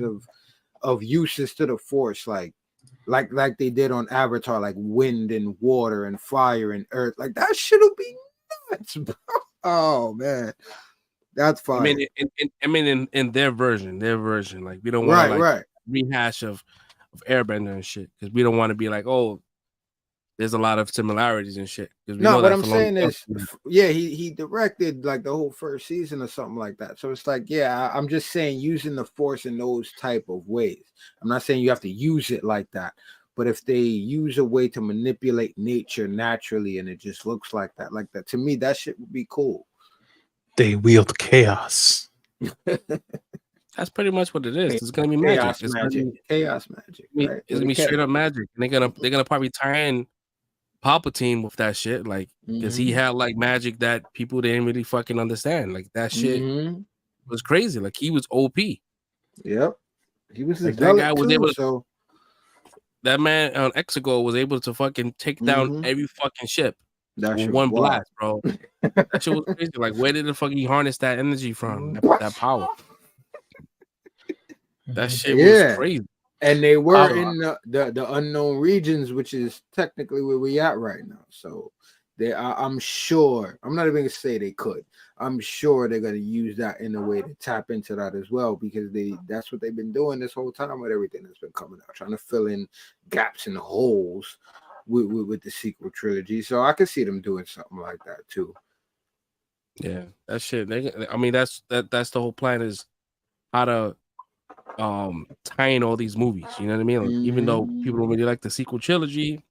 Speaker 1: of uses to the force, like they did on Avatar, like wind and water and fire and earth. Like that shit'll be nuts, bro. Oh man, that's fine.
Speaker 2: I mean, in their version, like we don't want to like rehash of airbender and shit because we don't want to be like, oh, there's a lot of similarities and shit.
Speaker 1: No, what I'm saying is, he directed like the whole first season or something like that. So it's like, I'm just saying using the force in those type of ways. I'm not saying you have to use it like that, but if they use a way to manipulate nature naturally and it just looks like that, to me, that shit would be cool.
Speaker 3: They wield chaos.
Speaker 2: That's pretty much what it is. It's gonna be magic.
Speaker 1: Chaos magic.
Speaker 2: Right? It's gonna be straight up magic, and they're gonna probably tie in Palpatine with that shit, like because he had like magic that people didn't really fucking understand. Like that shit was crazy. Like he was OP.
Speaker 1: Yep, he was
Speaker 2: like that guy was able to. that man on Exegol was able to fucking take down every fucking ship
Speaker 1: That
Speaker 2: with
Speaker 1: shit
Speaker 2: one
Speaker 1: was wild.
Speaker 2: blast, bro. That shit was crazy. Like, where did the fuck he harness that energy from? That power. That shit was crazy.
Speaker 1: And they were in the unknown regions, which is technically where we at right now. So I'm sure, I'm not even gonna say they could. I'm sure they're gonna use that in a way to tap into that as well, because that's what they've been doing this whole time with everything that's been coming out, trying to fill in gaps and holes with the sequel trilogy. So I could see them doing something like that too.
Speaker 2: Yeah, that shit. I mean, that's the whole plan, is how to tie in all these movies. You know what I mean? Like, even though people don't really like the sequel trilogy,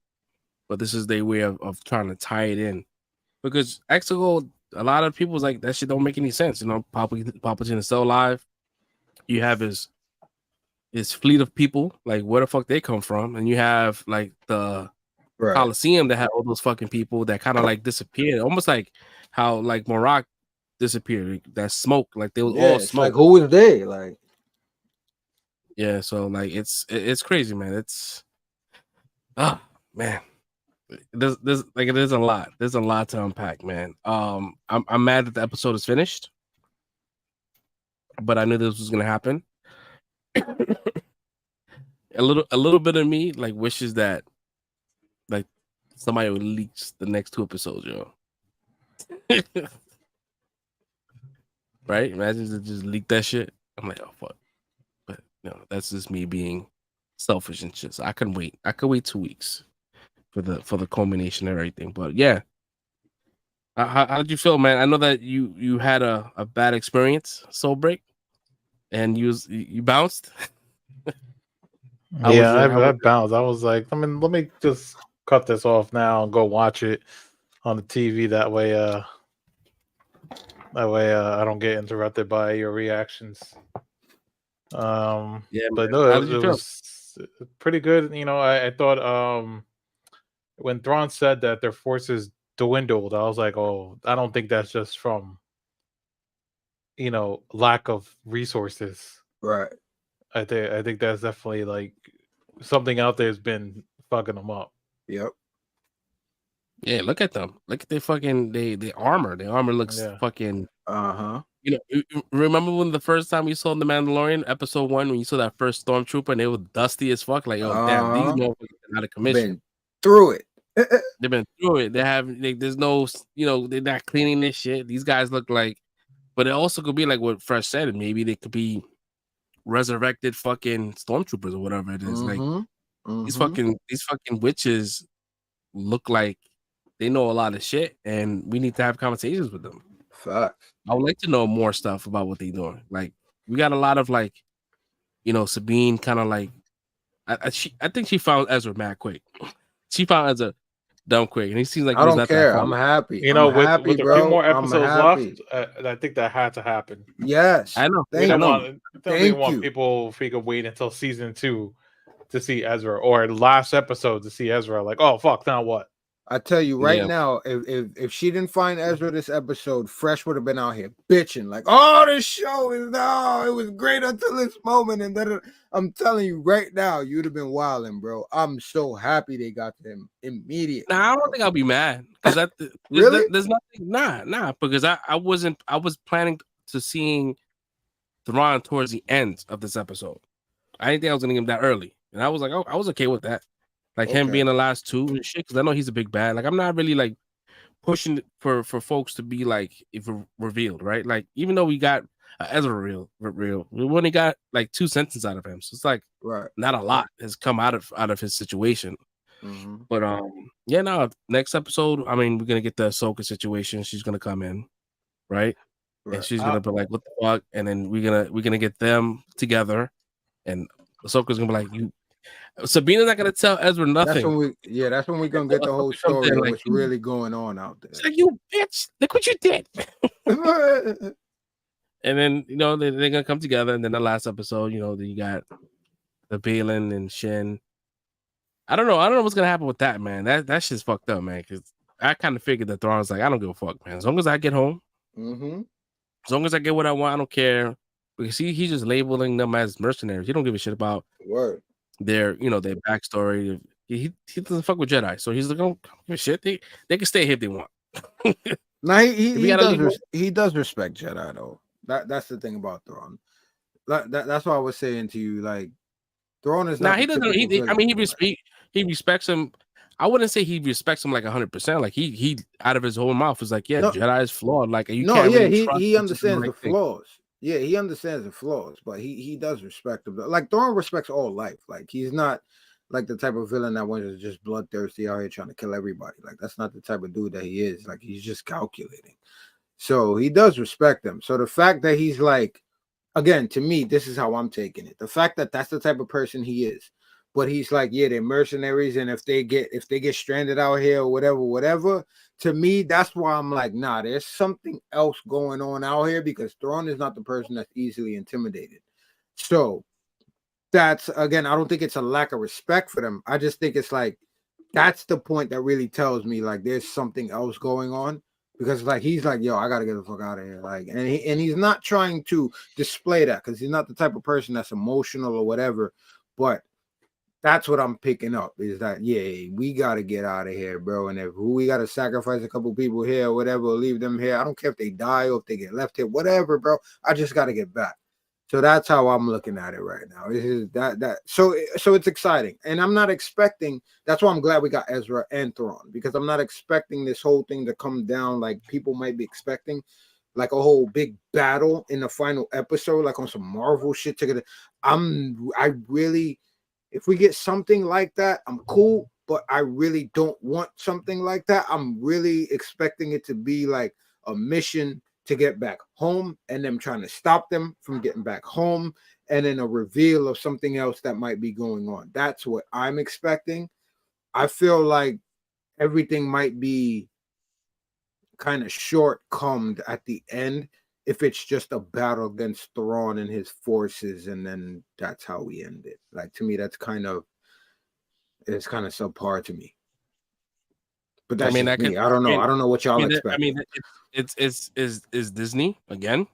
Speaker 2: but this is their way of trying to tie it in. Because Exegol, a lot of people's like, that shit don't make any sense. You know, Palpatine is still alive. You have his fleet of people, like where the fuck they come from, and you have like the Coliseum that had all those fucking people that kind of like disappeared, almost like how like Morag disappeared. That smoke, like they was all smoke.
Speaker 1: Like, who was they? Like,
Speaker 2: yeah, so like it's crazy, man. It's man. There's like there's a lot. There's a lot to unpack, man. I'm mad that the episode is finished, but I knew this was gonna happen. a little bit of me like wishes that like somebody would leak the next 2 episodes, yo. Right? Imagine to just leak that shit. I'm like, oh fuck. But no, that's just me being selfish and shit. So I can wait. I could wait 2 weeks for the culmination and everything. But yeah. How did you feel, man? I know that you had a bad experience, Soul Break, and you bounced.
Speaker 3: I bounced. I was like, let me just cut this off now and go watch it on the TV. That way, I don't get interrupted by your reactions.
Speaker 2: Yeah,
Speaker 3: but no, it was pretty good. You know, I thought when Thrawn said that their forces dwindled, I was like, oh, I don't think that's just from, you know, lack of resources.
Speaker 1: Right.
Speaker 3: I think that's definitely like something out there has been fucking them up.
Speaker 1: Yep.
Speaker 2: Yeah, look at them. Look at their fucking the armor. The armor looks fucking You know, remember when the first time we saw The Mandalorian episode 1, when you saw that first stormtrooper and they were dusty as fuck? Like, oh damn, these motherfuckers are out of commission.
Speaker 1: Been through it.
Speaker 2: They've been through it. They have there's no, you know, they're not cleaning this shit. These guys look like, but it also could be like what Fresh said. Maybe they could be resurrected fucking stormtroopers or whatever it is. Like these fucking witches look like they know a lot of shit, and we need to have conversations with them.
Speaker 1: Facts.
Speaker 2: I would like to know more stuff about what they're doing. Like, we got a lot of like, you know, Sabine kind of like, I think she found Ezra mad quick. She found Ezra dumb quick, and he seems like
Speaker 1: I don't care. I'm happy.
Speaker 3: You know, with
Speaker 1: happy,
Speaker 3: a few more episodes left, I think that had to happen.
Speaker 1: Yes,
Speaker 2: I know.
Speaker 3: They didn't want people if we could wait until season 2 to see Ezra, or last episode to see Ezra. Like, oh fuck, now what?
Speaker 1: I tell you right now, if she didn't find Ezra this episode, Fresh would have been out here bitching like, "Oh, this show is it was great until this moment." And then I'm telling you right now, you'd have been wilding, bro. I'm so happy they got them immediately.
Speaker 2: Nah, I don't think I'll be mad because
Speaker 1: really
Speaker 2: there's nothing. Nah, because I was planning to seeing Thrawn towards the end of this episode. I didn't think I was gonna get him that early, and I was like, oh, I was okay with that. Like him being the last 2 and shit, because I know he's a big bad. Like, I'm not really like pushing for folks to be like if revealed, right? Like, even though we got Ezra real, we only got like 2 sentences out of him, so it's like not a lot has come out of his situation. But yeah, no, next episode, I mean, we're gonna get the Ahsoka situation. She's gonna come in, right? And she's gonna be like, "What the fuck?" And then we're gonna get them together, and Ahsoka's gonna be like, "You." Sabina's not gonna tell Ezra nothing.
Speaker 1: That's when we're gonna get the whole story of what's really going on out there.
Speaker 2: It's like, you bitch, look what you did. And then, you know, they're gonna come together, and then the last episode, you know, you got the Balin and Shin. I don't know what's gonna happen with that, man. That shit's fucked up, man. Because I kind of figured that Thrawn's like, I don't give a fuck, man. As long as I get home, as long as I get what I want, I don't care. Because he's just labeling them as mercenaries. He don't give a shit about their their backstory. He doesn't fuck with Jedi, so he's like, oh shit, they can stay here if they want.
Speaker 1: Now
Speaker 2: If
Speaker 1: he does respect Jedi though. That's the thing about Thrawn. That's why I was saying to you, like, Thrawn is
Speaker 2: Nah,
Speaker 1: not the
Speaker 2: he doesn't.
Speaker 1: typical
Speaker 2: I mean,
Speaker 1: villain.
Speaker 2: he respects him. I wouldn't say he respects him like 100%. Like he out of his whole mouth was like, yeah,
Speaker 1: No,
Speaker 2: Jedi is flawed. Like you
Speaker 1: no,
Speaker 2: can't
Speaker 1: yeah,
Speaker 2: really trust
Speaker 1: he
Speaker 2: him to do the
Speaker 1: understands
Speaker 2: right
Speaker 1: the
Speaker 2: thing.
Speaker 1: flaws. Yeah, he understands the flaws, but he does respect them. Like Thrawn respects all life. Like he's not like the type of villain that wants to just bloodthirsty out here trying to kill everybody. Like that's not the type of dude that he is. Like he's just calculating. So he does respect them. So the fact that he's like, again, to me, this is how I'm taking it. The fact that that's the type of person he is, but he's like, yeah, they're mercenaries, and if they get stranded out here or whatever. To me, that's why I'm like, nah, there's something else going on out here because Thrawn is not the person that's easily intimidated. So that's again, I don't think it's a lack of respect for them. I just think it's like that's the point that really tells me like there's something else going on because like he's like, yo, I gotta get the fuck out of here. Like, and he's not trying to display that because he's not the type of person that's emotional or whatever. But that's what I'm picking up is that yeah, we gotta get out of here, bro. And if we gotta sacrifice a couple people here or whatever, or leave them here, I don't care if they die or if they get left here, whatever, bro. I just gotta get back. So that's how I'm looking at it right now. This is that so it's exciting. And I'm not expecting that's why I'm glad we got Ezra and Thrawn, because I'm not expecting this whole thing to come down like people might be expecting, like a whole big battle in the final episode, like on some Marvel shit together. I really, if we get something like that, I'm cool, but I really don't want something like that. I'm really expecting it to be like a mission to get back home and them trying to stop them from getting back home, and then a reveal of something else that might be going on. That's what I'm expecting. I feel like everything might be kind of short-combed at the end if it's just a battle against Thrawn and his forces, and then that's how we end it. Like to me, it's kind of subpar to me. But
Speaker 2: I
Speaker 1: that's
Speaker 2: mean,
Speaker 1: just
Speaker 2: I could.
Speaker 1: me. I don't know. I don't know what y'all expect.
Speaker 2: I mean, it's Disney again.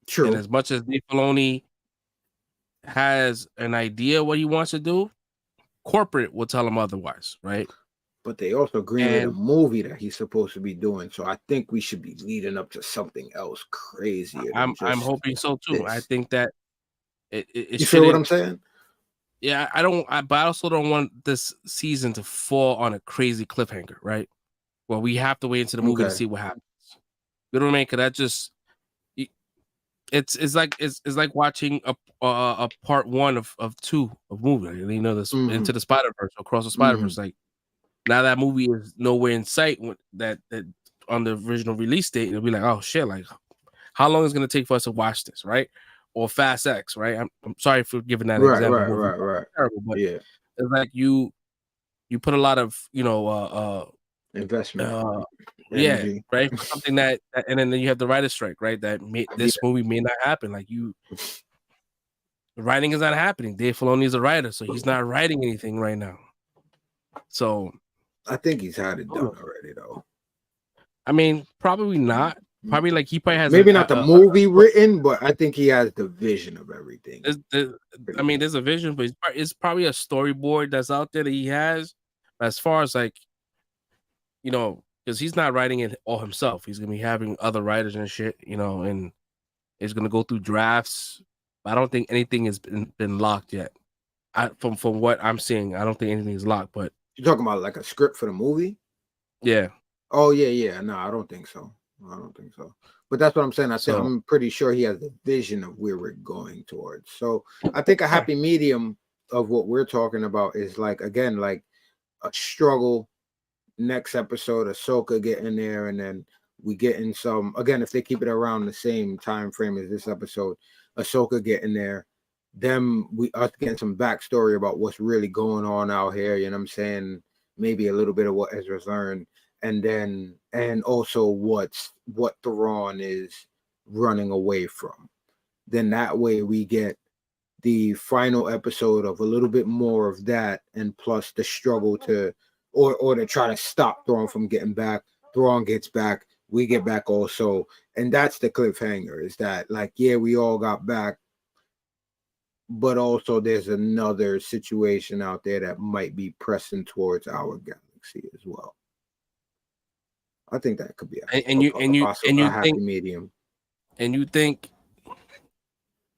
Speaker 1: True.
Speaker 2: And as much as Dave Filoni has an idea what he wants to do, corporate will tell him otherwise, right?
Speaker 1: But they also greenlit a movie that he's supposed to be doing, so I think we should be leading up to something else crazier.
Speaker 2: I'm hoping so too.
Speaker 1: This.
Speaker 2: I think that it
Speaker 1: you feel what I'm saying?
Speaker 2: Yeah, but I also don't want this season to fall on a crazy cliffhanger, right? Well, we have to wait into the movie to see what happens. You know what I mean? Because that just it's like watching a part one of two of movie. You know, this Into the Spider-Verse, Across the Spider-Verse. Like now that movie is nowhere in sight that on the original release date, it'll be like, oh shit, like how long is it gonna take for us to watch this, right? Or Fast X, right? I'm sorry for giving that example.
Speaker 1: Right.
Speaker 2: Terrible, but
Speaker 1: yeah,
Speaker 2: it's like you put a lot of
Speaker 1: investment,
Speaker 2: yeah, right, for something that and then you have the writer's strike, right? That this movie may not happen. Like the writing is not happening. Dave Filoni is a writer, so he's not writing anything right now. So
Speaker 1: I think he's had it done already, though.
Speaker 2: I mean, probably not. Probably like he probably has
Speaker 1: maybe not the movie written, but I think he has the vision of everything.
Speaker 2: I mean, there's a vision, but it's probably a storyboard that's out there that he has. As far as like, because he's not writing it all himself. He's gonna be having other writers and shit, and he's gonna go through drafts. I don't think anything has been locked yet. From what I'm seeing, I don't think anything is locked. But
Speaker 1: you're talking about like a script for the movie?
Speaker 2: Yeah.
Speaker 1: Oh yeah. No, I don't think so. But that's what I'm saying. I'm pretty sure he has the vision of where we're going towards. So I think a happy medium of what we're talking about is like, again, like a struggle. Next episode, Ahsoka getting there, and then we getting some, again, if they keep it around the same time frame as this episode, Ahsoka getting there, them us getting some backstory about what's really going on out here, you know what I'm saying? Maybe a little bit of what Ezra's learned, and also what Thrawn is running away from. Then that way we get the final episode of a little bit more of that, and plus the struggle to or to try to stop Thrawn from getting back. Thrawn gets back, we get back also, and that's the cliffhanger. Is that like, yeah, we all got back, but also there's another situation out there that might be pressing towards our galaxy as well. I think that could be a happy medium.
Speaker 2: And you think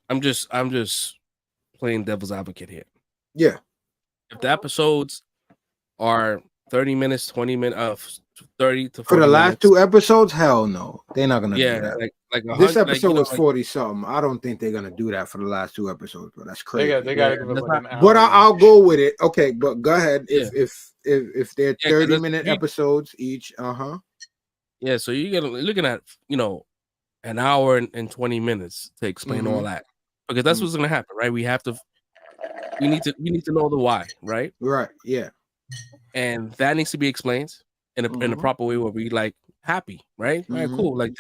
Speaker 2: I'm just playing devil's advocate here.
Speaker 1: Yeah.
Speaker 2: If the episodes are 30 minutes, 20 minutes, 30 to 40
Speaker 1: for the last
Speaker 2: minutes,
Speaker 1: 2 episodes, hell no, they're not gonna do that.
Speaker 2: Like
Speaker 1: this episode was 40 something. I don't think they're gonna do that for the last 2 episodes, bro. That's crazy.
Speaker 3: They gotta give us like an hour.
Speaker 1: But I'll go with it. Okay, but go ahead. If they're 30-minute episodes each,
Speaker 2: yeah. So you're looking at an hour and 20 minutes to explain all that, because that's what's gonna happen, right? We need to know the why, right?
Speaker 1: Right. Yeah.
Speaker 2: And that needs to be explained in a proper way where we like happy, right? All right, cool. Like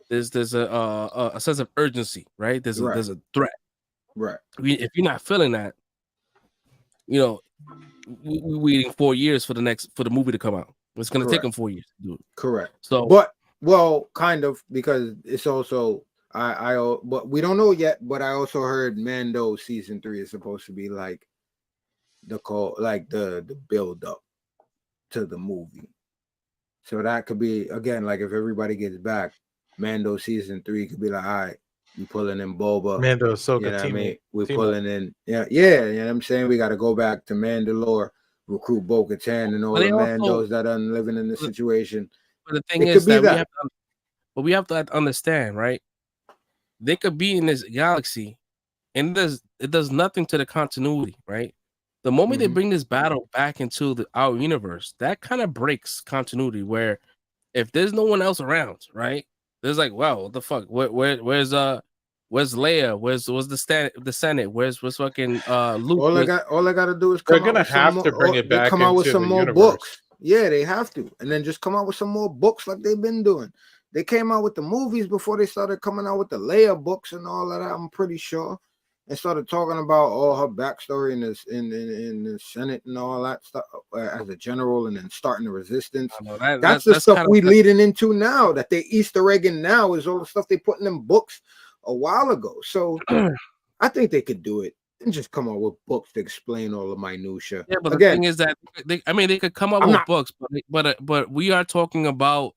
Speaker 2: there's a sense of urgency, right? There's a threat,
Speaker 1: right?
Speaker 2: If you're not feeling that, we're waiting 4 years for the movie to come out. It's gonna take them 4 years to do it.
Speaker 1: Correct.
Speaker 2: So,
Speaker 1: kind of, because it's also but we don't know yet. But I also heard Mando season 3 is supposed to be like the build up to the movie. So that could be, again, like if everybody gets back, Mando season 3 could be like, all right, we pulling in Boba,
Speaker 3: Mando, Ahsoka,
Speaker 1: you know what I mean? We pulling in, you know what I'm saying? We got to go back to Mandalore, recruit Bo-Katan and all the Mandos that are living in the situation.
Speaker 2: But the thing is that we have to understand, right? They could be in this galaxy, and it does nothing to the continuity, right? The moment they bring this battle back into our universe, that kind of breaks continuity. Where if there's no one else around, right? There's like, wow, what the fuck? Where's Leia? Where's the Senate? Where's fucking Luke?
Speaker 1: All I gotta do is
Speaker 3: they're gonna have to bring it back.
Speaker 1: Come out with some more
Speaker 3: universe.
Speaker 1: Books. Yeah, they have to, and then just come out with some more books like they've been doing. They came out with the movies before they started coming out with the Leia books and all of that. I'm pretty sure. And started talking about all her backstory in the Senate and all that stuff as a general, and then starting the resistance. That's the stuff we leading into now. That they Easter egging now is all the stuff they put in them books a while ago. So I think they could do it and just come out with books to explain all the minutia.
Speaker 2: Yeah, but the thing is that they could come up with books, but we are talking about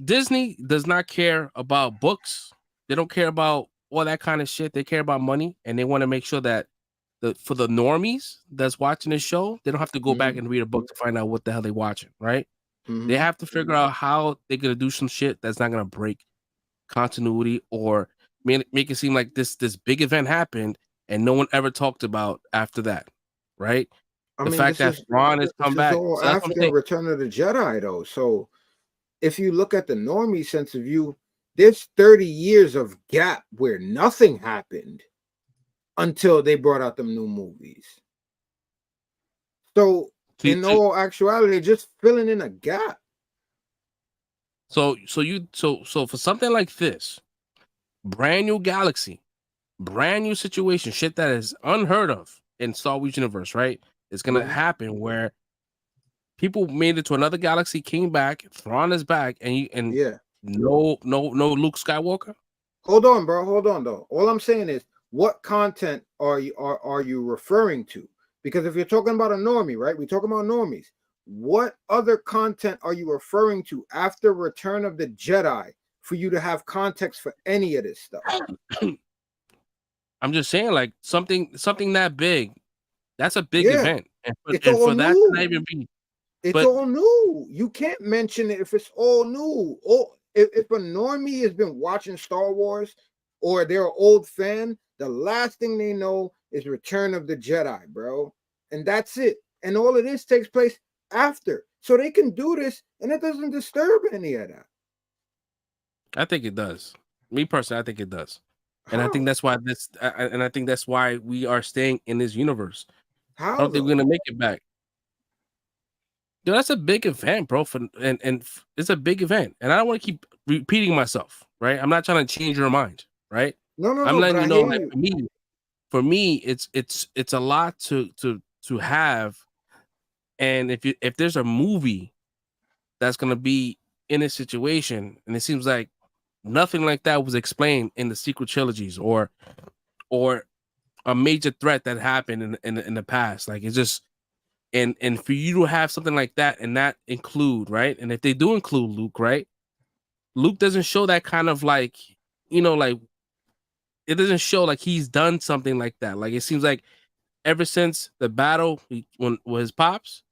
Speaker 2: Disney does not care about books. They don't care about all that kind of shit. They care about money, and they want to make sure that for the normies that's watching the show, they don't have to go back and read a book to find out what the hell they're watching, right? They have to figure out how they're gonna do some shit that's not gonna break continuity or make it seem like this big event happened and no one ever talked about after that, right? The fact that Ron has come back
Speaker 1: after Return of the Jedi, though. So if you look at the normie sense of view, there's 30 years of gap where nothing happened until they brought out them new movies. So in all actuality, just filling in a gap.
Speaker 2: So for something like this, brand new galaxy, brand new situation, shit that is unheard of in Star Wars universe, right? It's gonna happen where people made it to another galaxy, came back, Thrawn is back, and no Luke Skywalker.
Speaker 1: Hold on, bro. Hold on, though. All I'm saying is, what content are you referring to? Because if you're talking about a normie, right? We're talking about normies. What other content are you referring to after Return of the Jedi for you to have context for any of this stuff?
Speaker 2: I'm just saying, like something that big. That's a big event, and for that
Speaker 1: to
Speaker 2: not even be.
Speaker 1: It's all new. You can't mention it if it's all new. If a normie has been watching Star Wars or they're an old fan, the last thing they know is Return of the Jedi, bro. And that's it. And all of this takes place after. So they can do this and it doesn't disturb any of that.
Speaker 2: I think it does. Me personally, I think it does. And I think that's why we are staying in this universe. I don't think we're gonna make it back. Dude, that's a big event, bro. And it's a big event, and I don't want to keep repeating myself, right? I'm not trying to change your mind, right?
Speaker 1: No.
Speaker 2: I'm letting you know that for me, it's a lot to have, and if there's a movie that's gonna be in a situation, and it seems like nothing like that was explained in the sequel trilogies or or a major threat that happened in the past. Like it's just and for you to have something like that and not include, right? And if they do include Luke, right? Luke doesn't show that kind of like, like it doesn't show like he's done something like that. Like it seems like ever since the battle when with his pops,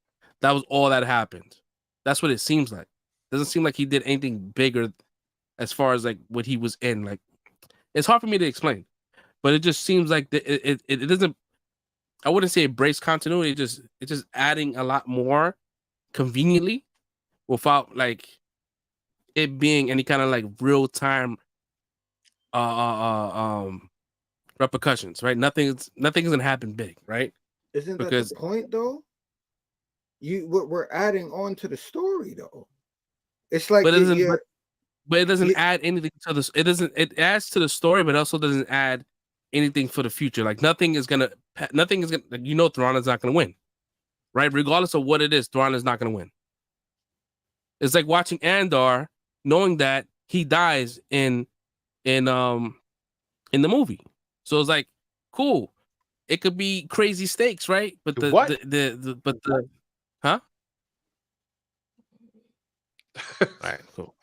Speaker 2: that was all that happened. That's what it seems like. Doesn't seem like he did anything bigger as far as like what he was in. Like it's hard for me to explain, but it just seems like it doesn't. I wouldn't say it breaks continuity. It's just adding a lot more conveniently without like it being any kind of like real time repercussions, right? Nothing's gonna happen big, right?
Speaker 1: Isn't that the point though? We're adding on to the story though. It's like
Speaker 2: but it doesn't add anything to this. It adds to the story, but also doesn't add anything for the future. Like nothing is gonna like, Thrawn is not gonna win, right? Regardless of what it is, Thrawn is not gonna win. It's like watching Andor, knowing that he dies in the movie. So it's like, cool. It could be crazy stakes, right? But huh? All right, cool.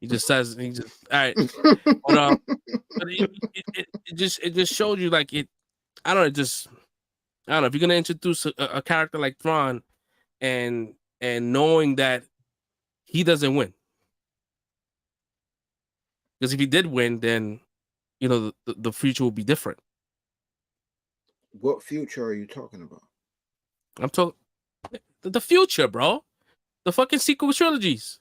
Speaker 2: He just all right. But it just showed you like it. I don't know. I don't know if you're gonna introduce a character like Thrawn, and knowing that he doesn't win, because if he did win, then the future will be different.
Speaker 1: What future are you talking about?
Speaker 2: I'm talking the future, bro. The fucking sequel trilogies.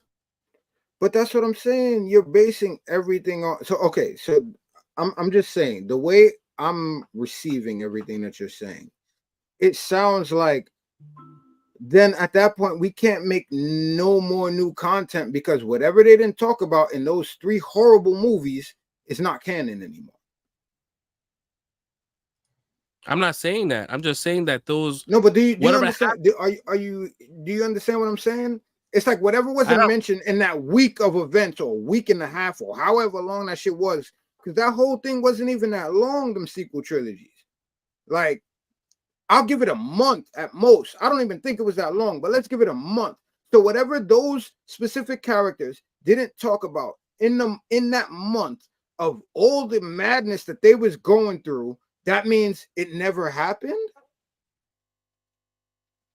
Speaker 1: But that's what I'm saying. You're basing everything on. So okay, so I'm just saying the way I'm receiving everything that you're saying, it sounds like then at that point we can't make no more new content because whatever they didn't talk about in those 3 horrible movies is not canon anymore.
Speaker 2: I'm not saying that. I'm just saying that those.
Speaker 1: No, but do you understand? Do you understand what I'm saying? It's like whatever wasn't mentioned in that week of events or week and a half or however long that shit was, because that whole thing wasn't even that long. Them sequel trilogies, like I'll give it a month at most. I don't even think it was that long, but let's give it a month. So whatever those specific characters didn't talk about in that month of all the madness that they was going through. That means it never happened.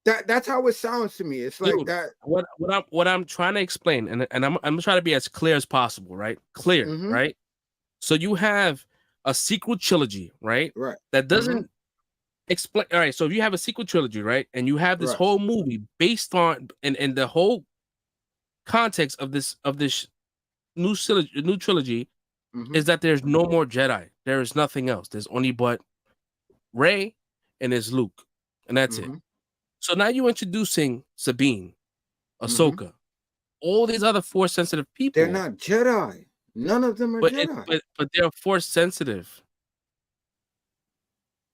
Speaker 1: That's how it sounds to me. It's like
Speaker 2: Dude,
Speaker 1: that.
Speaker 2: What I'm trying to explain, and I'm trying to be as clear as possible, right? Clear, right? So you have a sequel trilogy, right?
Speaker 1: Right.
Speaker 2: That doesn't explain. All right. So if you have a sequel trilogy, right, and you have this whole movie based on and the whole context of this new trilogy is that there's no more Jedi. There is nothing else. There's only but Rey and there's Luke, and that's it. So now you're introducing Sabine, Ahsoka, all these other Force sensitive people.
Speaker 1: They're not Jedi. None of them are Jedi.
Speaker 2: But they're Force sensitive.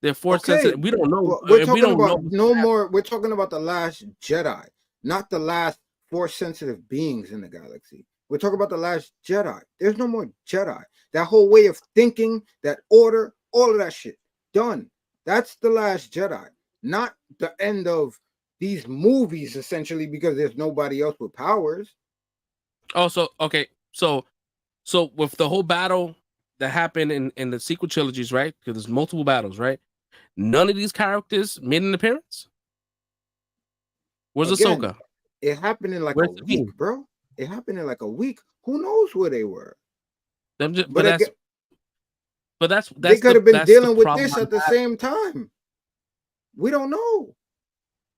Speaker 2: They're Force sensitive. We don't know.
Speaker 1: Well, we're talking about no more. We're talking about the last Jedi, not the last Force sensitive beings in the galaxy. We're talking about the last Jedi. There's no more Jedi. That whole way of thinking, that order, all of that shit, done. That's the last Jedi, not the end of these movies, essentially, because there's nobody else with powers.
Speaker 2: Oh, so okay. So with the whole battle that happened in the sequel trilogies, right? Because there's multiple battles, right? None of these characters made an appearance. Where's Ahsoka?
Speaker 1: It happened in like a week, bro. It happened in like a week. Who knows where they were?
Speaker 2: But that's
Speaker 1: they could have been dealing with this at the same time. We don't know.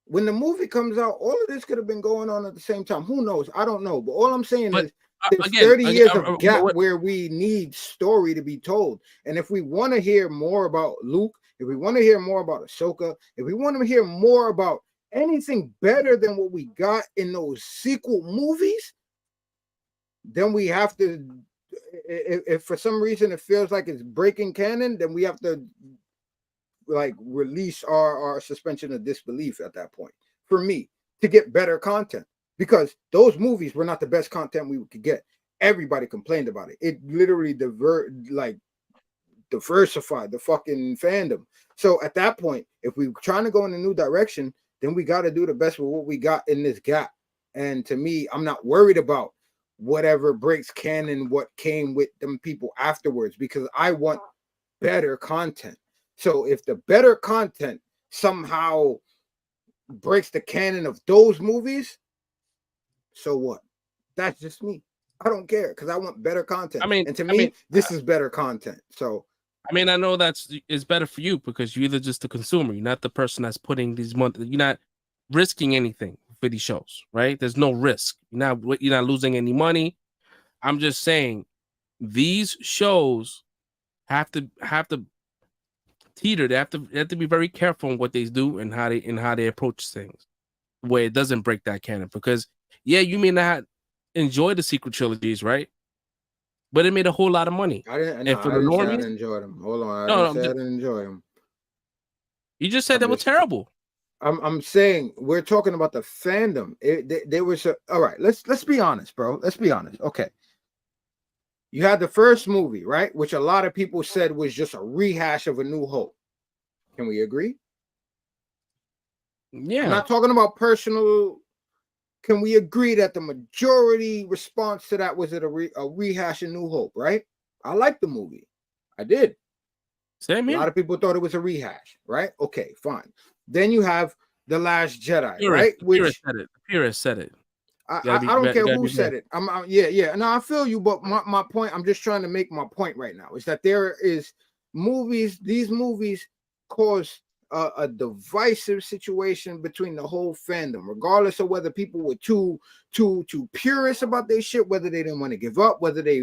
Speaker 1: When the movie comes out, all of this could have been going on at the same time. Who knows? I don't know. But all I'm saying is there's 30 years of gap where we need story to be told. And if we want to hear more about Luke, if we want to hear more about Ahsoka, if we want to hear more about anything better than what we got in those sequel movies, then we have to, if for some reason it feels like it's breaking canon, then we have to like release our suspension of disbelief at that point for me to get better content, because those movies were not the best content we could get. Everybody complained about it. It literally diversify the fucking fandom. So at that point, if we're trying to go in a new direction, then we got to do the best with what we got in this gap. And to me, I'm not worried about whatever breaks canon, what came with them people afterwards, because I want better content. So if the better content somehow breaks the canon of those movies, so what? That's just me. I don't care because I want better content. And to me, this is better content. So
Speaker 2: I know it's better for you because you're either just the consumer, you're not the person that's putting these months. You're not risking anything for these shows, right? There's no risk. You're not losing any money. I'm just saying these shows have to teeter. They have to be very careful on what they do and how they approach things, where it doesn't break that canon. Because you may not enjoy the sequel trilogies, right? But it made a whole lot of money.
Speaker 1: I didn't enjoy them. Hold on, I didn't enjoy them.
Speaker 2: You just said they were terrible.
Speaker 1: I'm saying we're talking about the fandom. There was all right. Let's be honest, bro. Let's be honest. Okay. You had the first movie, right? Which a lot of people said was just a rehash of A New Hope. Can we agree?
Speaker 2: Yeah.
Speaker 1: I'm not talking about personal. Can we agree that the majority response to that was a rehash of New Hope, right? I liked the movie. I did.
Speaker 2: Same here.
Speaker 1: A lot of people thought it was a rehash, right? Okay, fine. Then you have The Last Jedi,
Speaker 2: Purist,
Speaker 1: right?
Speaker 2: Which Purist said it.
Speaker 1: I don't care who said it. Yeah. No, I feel you, but my point, I'm just trying to make my point right now, is that there is movies, these movies cause a divisive situation between the whole fandom, regardless of whether people were too purist about their shit, whether they didn't want to give up, whether they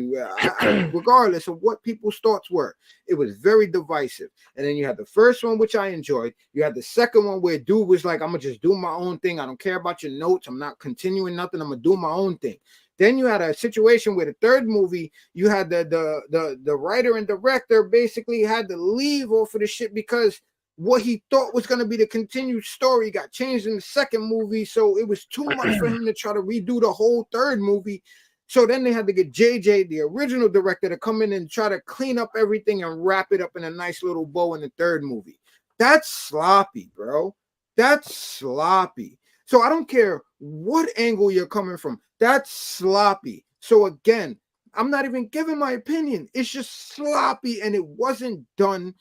Speaker 1: regardless of what people's thoughts were, it was very divisive. And then you had the first one, which I enjoyed. You had the second one where dude was like, I'm gonna just do my own thing. I don't care about your notes. I'm not continuing nothing. I'm gonna do my own thing. Then you had a situation where the third movie, you had the writer and director basically had to leave off of the shit because what he thought was going to be the continued story got changed in the second movie. So it was too much for him to try to redo the whole third movie. So then they had to get JJ, the original director, to come in and try to clean up everything and wrap it up in a nice little bow in the third movie. That's sloppy, bro. That's sloppy. So I don't care what angle you're coming from. That's sloppy. So again, I'm not even giving my opinion. It's just sloppy, and it wasn't done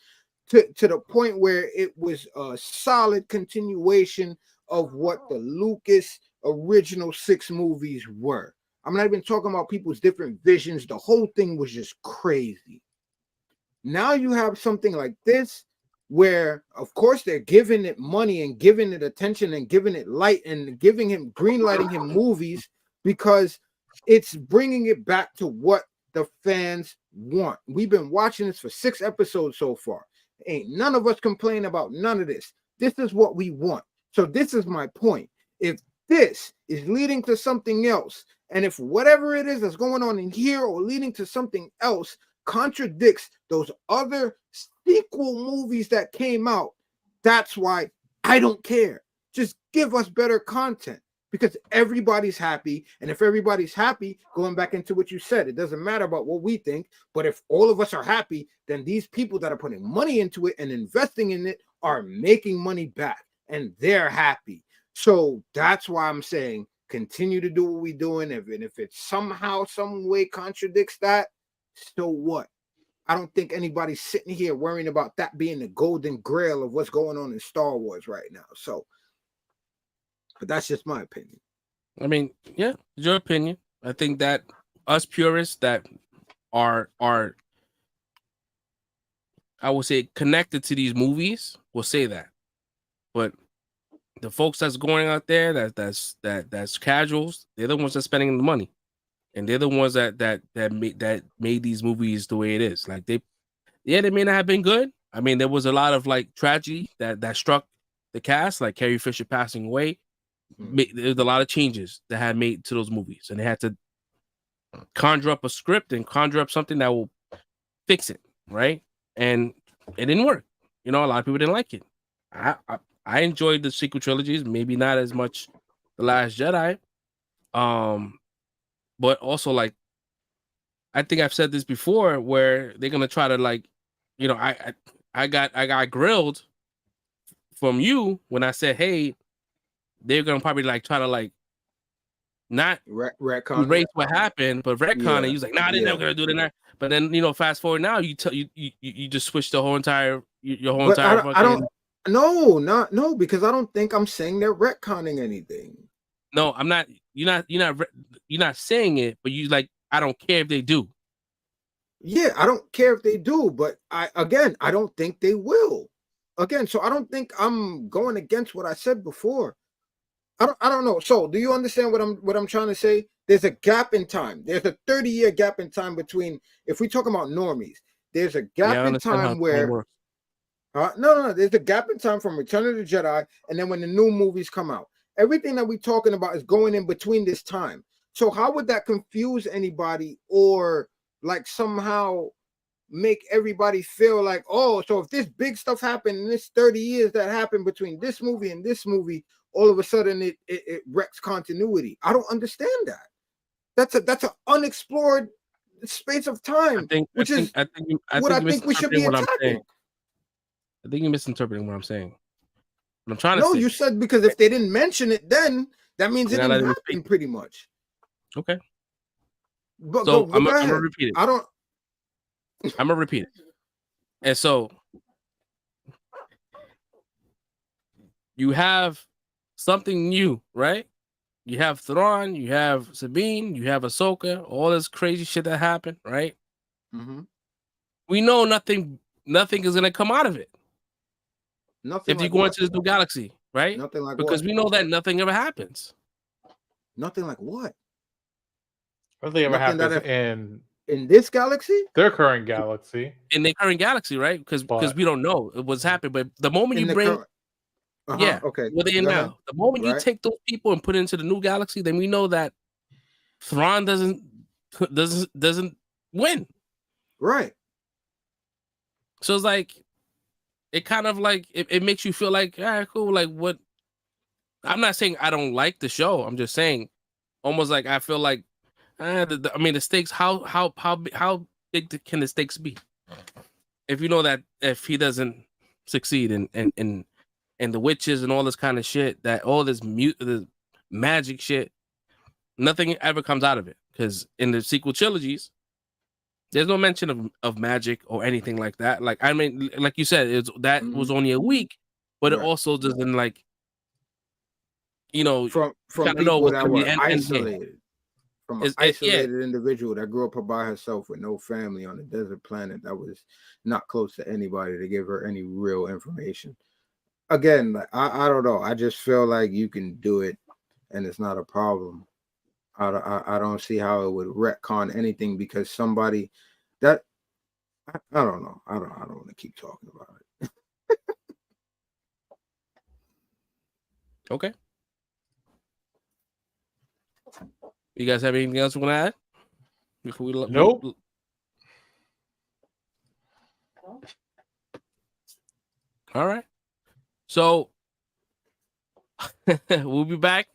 Speaker 1: to the point where it was a solid continuation of what the Lucas original 6 movies were. I'm not even talking about people's different visions. The whole thing was just crazy. Now you have something like this where, of course, they're giving it money and giving it attention and giving it light and greenlighting him movies because it's bringing it back to what the fans want. We've been watching this for 6 episodes so far. Ain't none of us complain about none of this. This is what we want. So this is my point. If this is leading to something else, and if whatever it is that's going on in here or leading to something else contradicts those other sequel movies that came out, that's why I don't care. Just give us better content because everybody's happy. And if everybody's happy, going back into what you said, it doesn't matter about what we think, but if all of us are happy, then these people that are putting money into it and investing in it are making money back and they're happy. So that's why I'm saying continue to do what we're doing. And if it somehow, some way contradicts that, so what? I don't think anybody's sitting here worrying about that being the golden grail of what's going on in Star Wars right now. So, but that's just my opinion.
Speaker 2: I mean, yeah, it's your opinion. I think that us purists that are I would say connected to these movies will say that. But the folks that's going out there that's casuals, they're the ones that's spending the money. And they're the ones that made these movies the way it is. Like they may not have been good. I mean, there was a lot of like tragedy that struck the cast, like Carrie Fisher passing away. There's a lot of changes that had made to those movies, and they had to conjure up a script and conjure up something that will fix it, right? And it didn't work. You know, a lot of people didn't like it. I enjoyed the sequel trilogies, maybe not as much The Last Jedi. But also, like, I think I've said this before, where they're gonna try to, like, you know, I got grilled from you when I said, hey, they're gonna probably like try to like not
Speaker 1: retcon
Speaker 2: erase what happened, but retcon, and he was like, nah, they're never gonna do that. But then, you know, fast forward now, you just switched the whole entire your whole
Speaker 1: but
Speaker 2: entire
Speaker 1: I don't no, because I don't think I'm saying they're retconning anything.
Speaker 2: No, I'm not. You're not saying it, but you like, I don't care if they do.
Speaker 1: Yeah, I don't care if they do, but I don't think they will. Again, so I don't think I'm going against what I said before. I don't know. So do you understand what I'm trying to say? There's a gap in time. There's a 30-year gap in time between, if we talk about normies, there's a gap in time where no, there's a gap in time from Return of the Jedi and then when the new movies come out. Everything that we're talking about is going in between this time. So how would that confuse anybody or like somehow make everybody feel like, oh, so if this big stuff happened in this 30 years that happened between this movie and this movie, all of a sudden it wrecks continuity. I don't understand that. That's an unexplored space of time, which is what I think we should be attacking.
Speaker 2: I think you're misinterpreting what I'm saying. What I'm trying to
Speaker 1: say. No,
Speaker 2: you
Speaker 1: said because if they didn't mention it, then that means it didn't happen pretty much.
Speaker 2: Okay.
Speaker 1: But so I'm gonna repeat it.
Speaker 2: I'm gonna repeat it. And so you have something new, right? You have Thrawn, you have Sabine, you have Ahsoka, all this crazy shit that happened, right?
Speaker 1: Mm-hmm.
Speaker 2: We know nothing is gonna come out of it.
Speaker 1: Nothing.
Speaker 2: If you go into this new galaxy, right?
Speaker 1: Nothing like
Speaker 2: because
Speaker 1: what?
Speaker 2: We know that nothing ever happens.
Speaker 1: Nothing like what?
Speaker 3: Nothing ever happens
Speaker 1: in this galaxy?
Speaker 3: Their current galaxy.
Speaker 2: In their current galaxy, right? Because we don't know what's happened. But the moment you bring
Speaker 1: okay.
Speaker 2: Where they in now. The moment you take those people and put it into the new galaxy, then we know that Thrawn doesn't win.
Speaker 1: Right.
Speaker 2: So it's like, it kind of like it makes you feel like, all right, cool. Like what? I'm not saying I don't like the show. I'm just saying, almost like I feel like, I mean, the stakes. How big can the stakes be? If you know that if he doesn't succeed and the witches and all this kind of shit, that all this the magic shit, nothing ever comes out of it. Because in the sequel trilogies, there's no mention of magic or anything like that. Like, I mean, like you said, was only a week, but it also doesn't, like, you know,
Speaker 1: from people that were isolated. From an isolated individual that grew up by herself with no family on a desert planet that was not close to anybody to give her any real information. Again, I don't know. I just feel like you can do it and it's not a problem. I don't see how it would retcon anything because somebody that I don't know. I don't want to keep talking about it.
Speaker 2: Okay. You guys have anything else you want to add before we
Speaker 3: Nope.
Speaker 2: All right. So we'll be back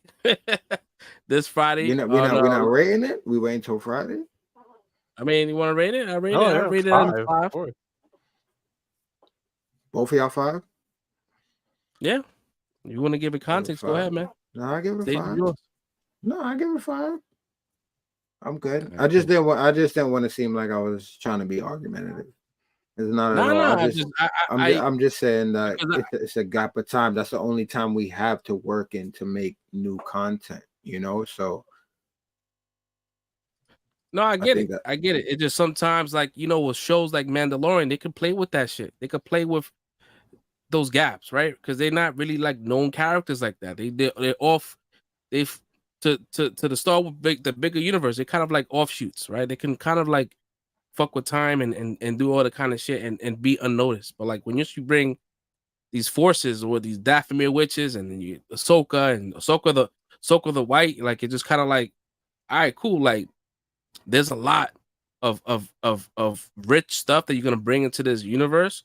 Speaker 2: this Friday.
Speaker 1: We're not rating it. We wait until Friday.
Speaker 2: I mean, you want to rate it? I rate it at 5.
Speaker 1: Both of y'all 5?
Speaker 2: Yeah. You want to give it context? Go ahead, man.
Speaker 1: No, I give it 5. No, I give it 5. I'm good. I just didn't want to seem like I was trying to be argumentative. It's not at all. I'm just saying that it's a gap of time. That's the only time we have to work in to make new content, you know? So
Speaker 2: no, I get it. I get it. It just sometimes, like, you know, with shows like Mandalorian, they could play with that shit. They could play with those gaps, right? Because they're not really like known characters like that. They're off. To the Star Wars the bigger universe. They're kind of like offshoots, right? They can kind of like fuck with time and do all the kind of shit and be unnoticed. But like when you bring these forces or these Dathomir witches and then you Ahsoka the White, like it just kind of like, all right, cool. Like there's a lot of rich stuff that you're gonna bring into this universe,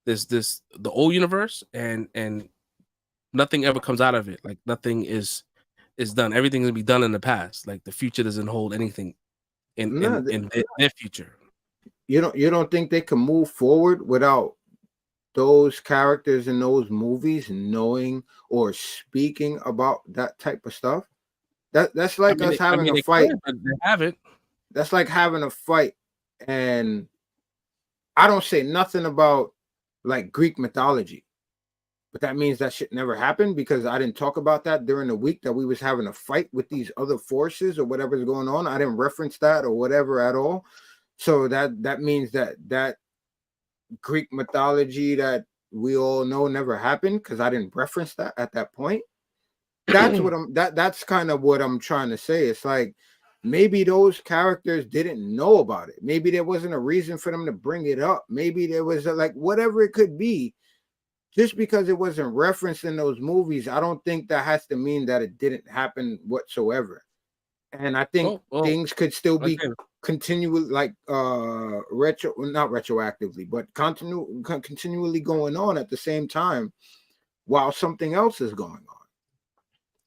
Speaker 2: the old universe, and nothing ever comes out of it. Like nothing is done. Everything's gonna be done in the past. Like the future doesn't hold anything in their future.
Speaker 1: you don't think they can move forward without those characters in those movies knowing or speaking about that type of stuff? That's like us having a
Speaker 2: they
Speaker 1: fight.
Speaker 2: could, but they haven't.
Speaker 1: That's like having a fight, and I don't say nothing about like Greek mythology, but that means that shit never happened because I didn't talk about that during the week that we was having a fight with these other forces or whatever's going on. I didn't reference that or whatever at all. So that means that Greek mythology that we all know never happened because I didn't reference that at that point. That's kind of what I'm trying to say. It's like maybe those characters didn't know about it. Maybe there wasn't a reason for them to bring it up. Maybe there was like whatever it could be. Just because it wasn't referenced in those movies, I don't think that has to mean that it didn't happen whatsoever. And I think things could still be continually like not retroactively, but continually going on at the same time while something else is going on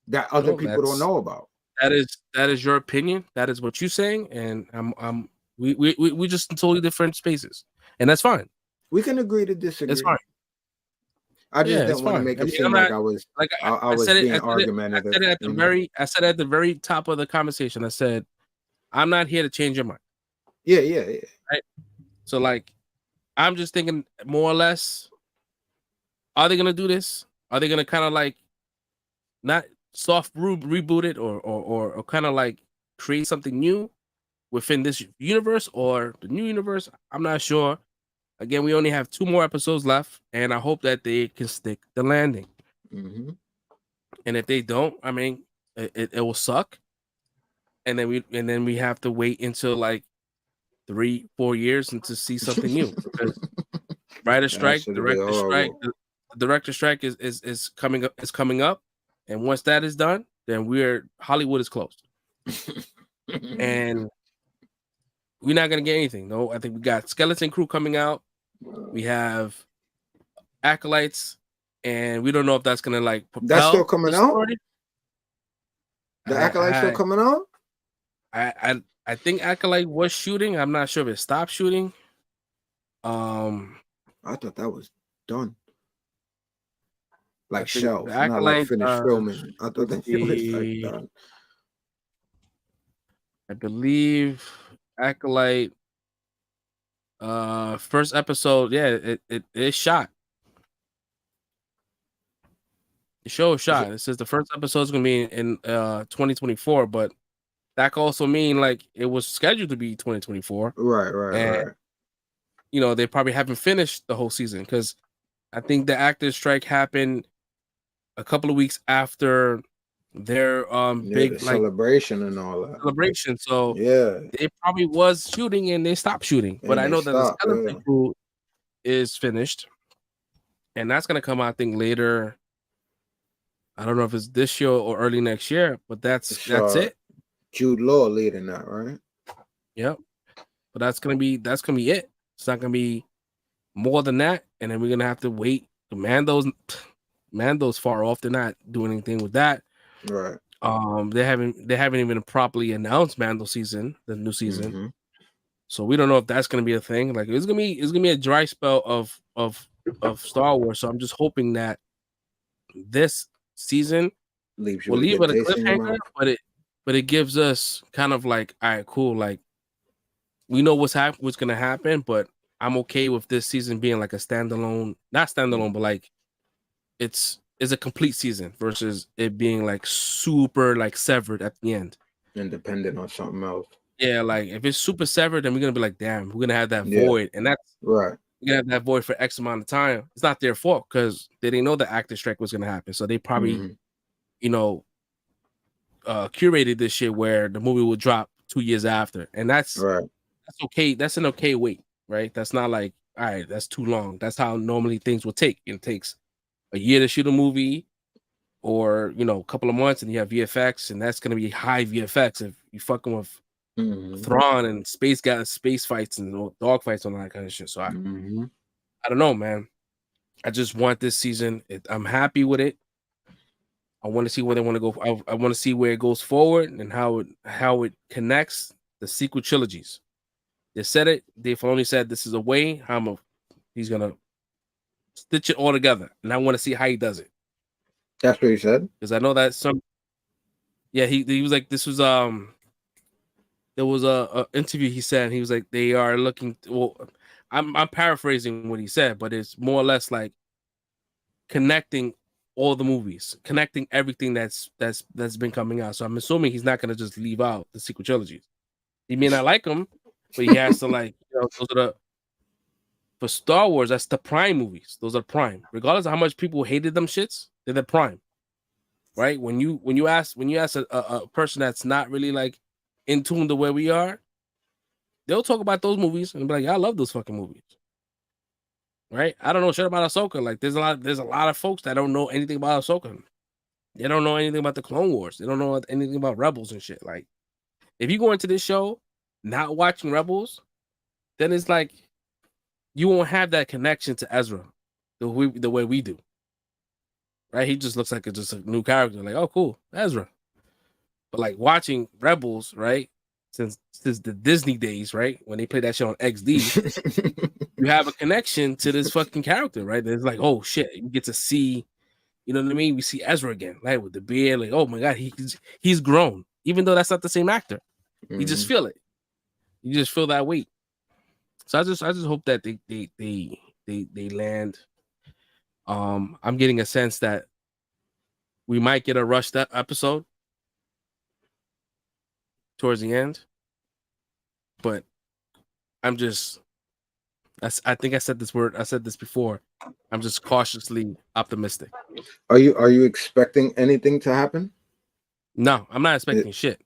Speaker 1: that other people don't know about.
Speaker 2: That is your opinion. That is what you're saying, and we just in totally different spaces, and that's fine.
Speaker 1: We can agree to disagree.
Speaker 2: It's fine.
Speaker 1: I just didn't want to make it seem like I was being argumentative.
Speaker 2: I said at the very top of the conversation, I said, I'm not here to change your mind.
Speaker 1: Yeah.
Speaker 2: Right. So like, I'm just thinking more or less, are they gonna do this? Are they gonna kind of like not soft reboot it or kind of like create something new within this universe or the new universe? I'm not sure. Again, we only have 2 more episodes left, and I hope that they can stick the landing.
Speaker 1: Mm-hmm.
Speaker 2: And if they don't, I mean, it will suck. And then we have to wait until like 3-4 years and to see something new. Because writer strike, the director strike is coming up, and once that is done, then Hollywood is closed, and we're not gonna get anything. No, I think we got Skeleton Crew coming out. We have Acolytes, and we don't know if that's gonna like propel.
Speaker 1: That's still coming out. The
Speaker 2: Acolyte
Speaker 1: still coming out.
Speaker 2: I think Acolyte was shooting. I'm not sure if it stopped shooting.
Speaker 1: I thought that was done. Like shelf,
Speaker 2: Acolyte,
Speaker 1: not like finished filming. I thought that it was like done.
Speaker 2: I believe Acolyte. First episode, yeah, it shot. The show is shot. It says the first episode is gonna be in 2024, but that could also mean like it was scheduled to be 2024.
Speaker 1: Right.
Speaker 2: You know, they probably haven't finished the whole season because I think the actors' strike happened a couple of weeks after their big
Speaker 1: celebration and all that
Speaker 2: celebration. So
Speaker 1: yeah,
Speaker 2: they probably was shooting and they stopped shooting. But I know that the Skeleton Crew is finished, and that's gonna come out, I think, later. I don't know if it's this year or early next year, but that's it.
Speaker 1: Jude Law leading that, right?
Speaker 2: Yep. But that's gonna be it. It's not gonna be more than that, and then we're gonna have to wait. Mando's far off. They're not doing anything with that.
Speaker 1: Right.
Speaker 2: They haven't even properly announced Mando season, the new season. Mm-hmm. So we don't know if that's gonna be a thing. Like it's gonna be a dry spell of Star Wars. So I'm just hoping that this season will leave it a cliffhanger, but it gives us kind of like, all right, cool. Like we know what's gonna happen, but I'm okay with this season being like a standalone, not standalone, but like it's a complete season versus it being like super like severed at the end,
Speaker 1: independent on something else.
Speaker 2: Yeah, like if it's super severed, then we're gonna be like, damn, we're gonna have that void, and that's
Speaker 1: right.
Speaker 2: We're gonna have that void for X amount of time. It's not their fault because they didn't know the actor strike was gonna happen, so they probably, curated this shit where the movie will drop 2 years after, and that's okay. That's an okay wait, right? That's not like, all right, that's too long. That's how normally things will take. It takes a year to shoot a movie, or a couple of months, and you have VFX, and that's gonna be high VFX if you fucking with Thrawn and space fights and dog fights and all that kind of shit. So I don't know, man. I just want this season. I'm happy with it. I want to see where they want to go. I want to see where it goes forward and how it connects the sequel trilogies. They said it. Dave Filoni said this is a way he's gonna stitch it all together, and I want to see how he does it.
Speaker 1: That's what he said.
Speaker 2: Because I know that he was like, this was there was a interview he said, he was like, they are looking. Well, I'm paraphrasing what he said, but it's more or less like connecting all the movies, connecting everything that's been coming out. So I'm assuming he's not gonna just leave out the sequel trilogies. He may not like them, but he has to like, those are for Star Wars, that's the prime movies. Those are prime. Regardless of how much people hated them shits, they're the prime. Right? When you ask a person that's not really like in tune to where we are, they'll talk about those movies and be like, yeah, I love those fucking movies. Right? I don't know shit about Ahsoka. Like there's a lot of folks that don't know anything about Ahsoka. They don't know anything about the Clone Wars. They don't know anything about Rebels and shit. Like, if you go into this show not watching Rebels, then it's like you won't have that connection to Ezra the way we do. Right? He just looks like just a new character. Like, oh, cool, Ezra. But like watching Rebels, right? Since the Disney days, right? When they played that show on XD, you have a connection to this fucking character, right? It's like, oh shit, you get to see, you know what I mean? We see Ezra again, right? With the beard, like, oh my god, he's grown, even though that's not the same actor. You just feel it. You just feel that weight. So I just hope that they land. I'm getting a sense that we might get a rushed episode towards the end, but I think I said this before. I'm just cautiously optimistic.
Speaker 1: Are you expecting anything to happen?
Speaker 2: No, I'm not expecting shit.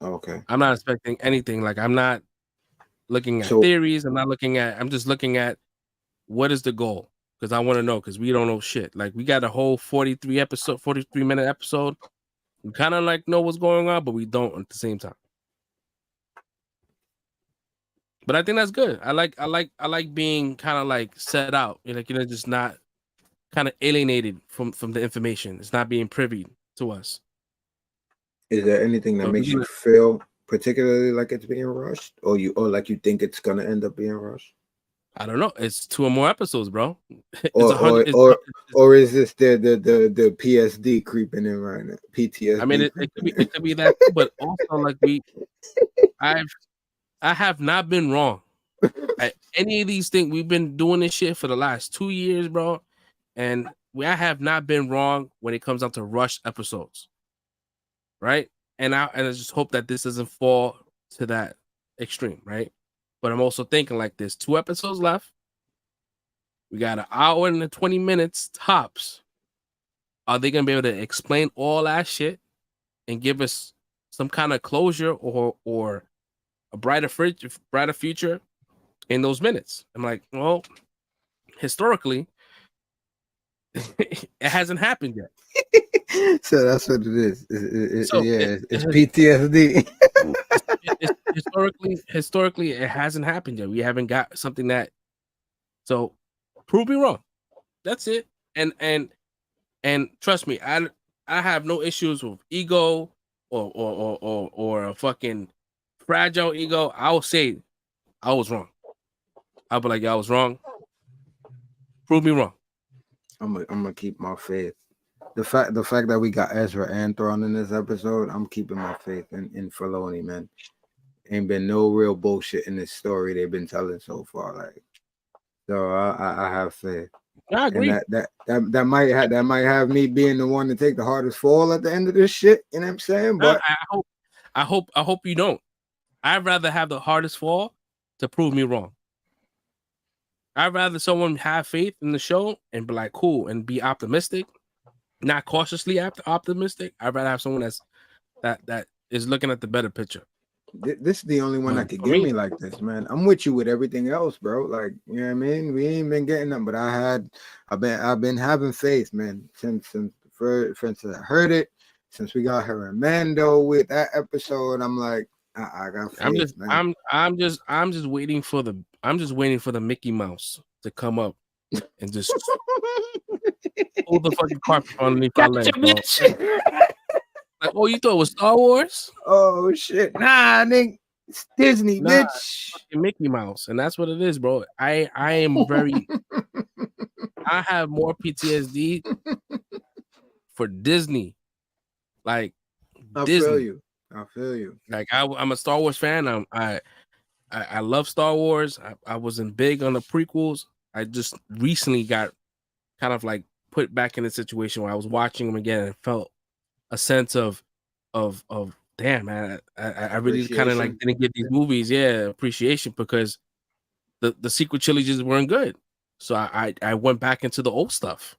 Speaker 1: Okay.
Speaker 2: I'm not expecting anything. Like, I'm not looking at theories. I'm just looking at what is the goal, because I want to know, because we don't know shit. Like, we got a whole 43-minute episode. We kind of like know what's going on, but we don't at the same time. But I think that's good. I like being kind of like set out, just not kind of alienated from the information. It's not being privy to us.
Speaker 1: Is there anything that makes you feel particularly like it's being rushed, or like you think it's gonna end up being rushed?
Speaker 2: I don't know. It's 2 or more episodes, bro.
Speaker 1: Or is this the PSD creeping in right now? PTSD.
Speaker 2: I mean, it could be that, but also like I have not been wrong at any of these things. We've been doing this shit for the last 2 years, bro, and I have not been wrong when it comes down to rush episodes, right? And I just hope that this doesn't fall to that extreme, right? But I'm also thinking like there's 2 episodes left. We got an hour and 20 minutes tops. Are they gonna be able to explain all that shit and give us some kind of closure or a brighter future in those minutes? I'm like, well, historically, it hasn't happened yet.
Speaker 1: So that's what it is. It's PTSD.
Speaker 2: Historically, it hasn't happened yet. We haven't got something that. So, prove me wrong. That's it. And trust me, I have no issues with ego or a fucking fragile ego. I will say I was wrong. I'll be like, I was wrong. Prove me wrong.
Speaker 1: I'm gonna keep my faith. The fact that we got Ezra and Thrawn in this episode, I'm keeping my faith in Filoni, man. Ain't been no real bullshit in this story they've been telling so far. Like, so I have faith.
Speaker 2: I agree.
Speaker 1: And that might have me being the one to take the hardest fall at the end of this shit. You know what I'm saying? But
Speaker 2: I hope you don't. I'd rather have the hardest fall to prove me wrong. I'd rather someone have faith in the show and be like, cool, and be optimistic, not cautiously optimistic. I'd rather have someone that is looking at the better picture.
Speaker 1: This is the only one that could get me like this, man. I'm with you with everything else, bro. Like, you know what I mean? We ain't been getting them, but I've been having faith, man, since I heard it, since we got her and Mando with that episode. I'm like, I got faith, man.
Speaker 2: I'm just waiting for the Mickey Mouse to come up and just pull the fucking carpet underneath my leg, bro. Like, oh, you thought it was Star Wars?
Speaker 1: Oh shit! Nah, nigga. It's Disney,
Speaker 2: Nah,
Speaker 1: bitch.
Speaker 2: Mickey Mouse, and that's what it is, bro. I am very. I have more PTSD for Disney, like
Speaker 1: I feel
Speaker 2: Disney.
Speaker 1: you. I feel you.
Speaker 2: Like I'm a Star Wars fan. I love Star Wars. I wasn't big on the prequels. I just recently got kind of like put back in a situation where I was watching them again and felt a sense of damn, man, I really kind of like didn't get these movies, appreciation, because the sequel trilogies weren't good. So I went back into the old stuff.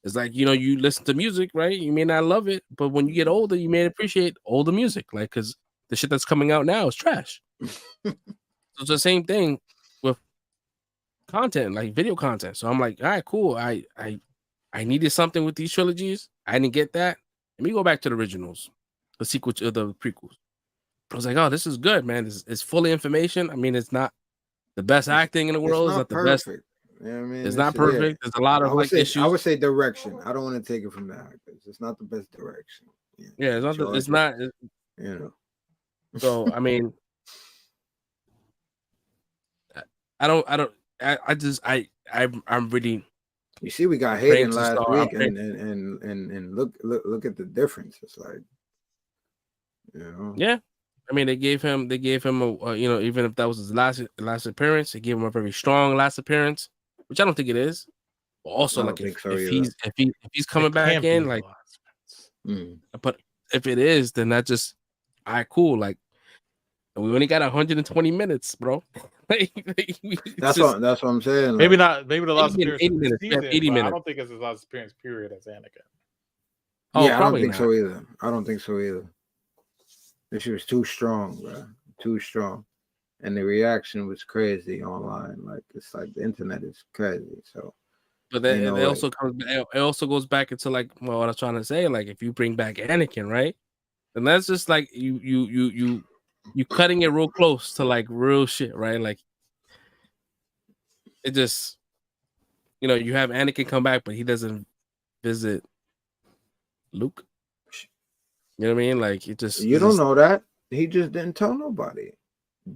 Speaker 2: It's like, you know, you listen to music, right? You may not love it, but when you get older, you may appreciate older music, like, because the shit that's coming out now is trash. So it's the same thing with content, like video content. So I'm like, all right, cool. I needed something with these trilogies. I didn't get that. Let me go back to the originals, the sequel to the prequels. I was like, oh, this is good, man. It's full of information. I mean, it's not the best acting in the world. It's not the best.
Speaker 1: You know what I mean?
Speaker 2: It's not perfect. There's a lot of issues.
Speaker 1: I would say direction. I don't want to take it from the actors. It's not the best direction.
Speaker 2: Yeah, it's not. It's not.
Speaker 1: You know.
Speaker 2: So I mean, I'm really.
Speaker 1: You see, we got Hayden last week, and look at the difference. It's like, you know.
Speaker 2: Yeah, I mean, they gave him a you know, even if that was his last appearance, they gave him a very strong last appearance, which I don't think it is. But also, like, if he's coming back in, like, but if it is, then that just, all right, cool. Like, we only got 120 minutes, bro.
Speaker 1: That's what I'm saying.
Speaker 3: Maybe not. Maybe the last appearance
Speaker 2: 80 minutes.
Speaker 3: Season,
Speaker 2: 80 minutes.
Speaker 3: I don't think it's his last appearance period as Anakin.
Speaker 2: Oh,
Speaker 1: yeah, I don't think so either. This was too strong, bro. Too strong, and the reaction was crazy online. Like, it's like the internet is crazy. So,
Speaker 2: but then it also goes back into, like, well, what I was trying to say. Like, if you bring back Anakin, right, then that's just like you cutting it real close to, like, real shit, right? Like, it just, you know, you have Anakin come back, but he doesn't visit Luke. You know what I mean? Like, it just,
Speaker 1: you don't know that he just didn't tell nobody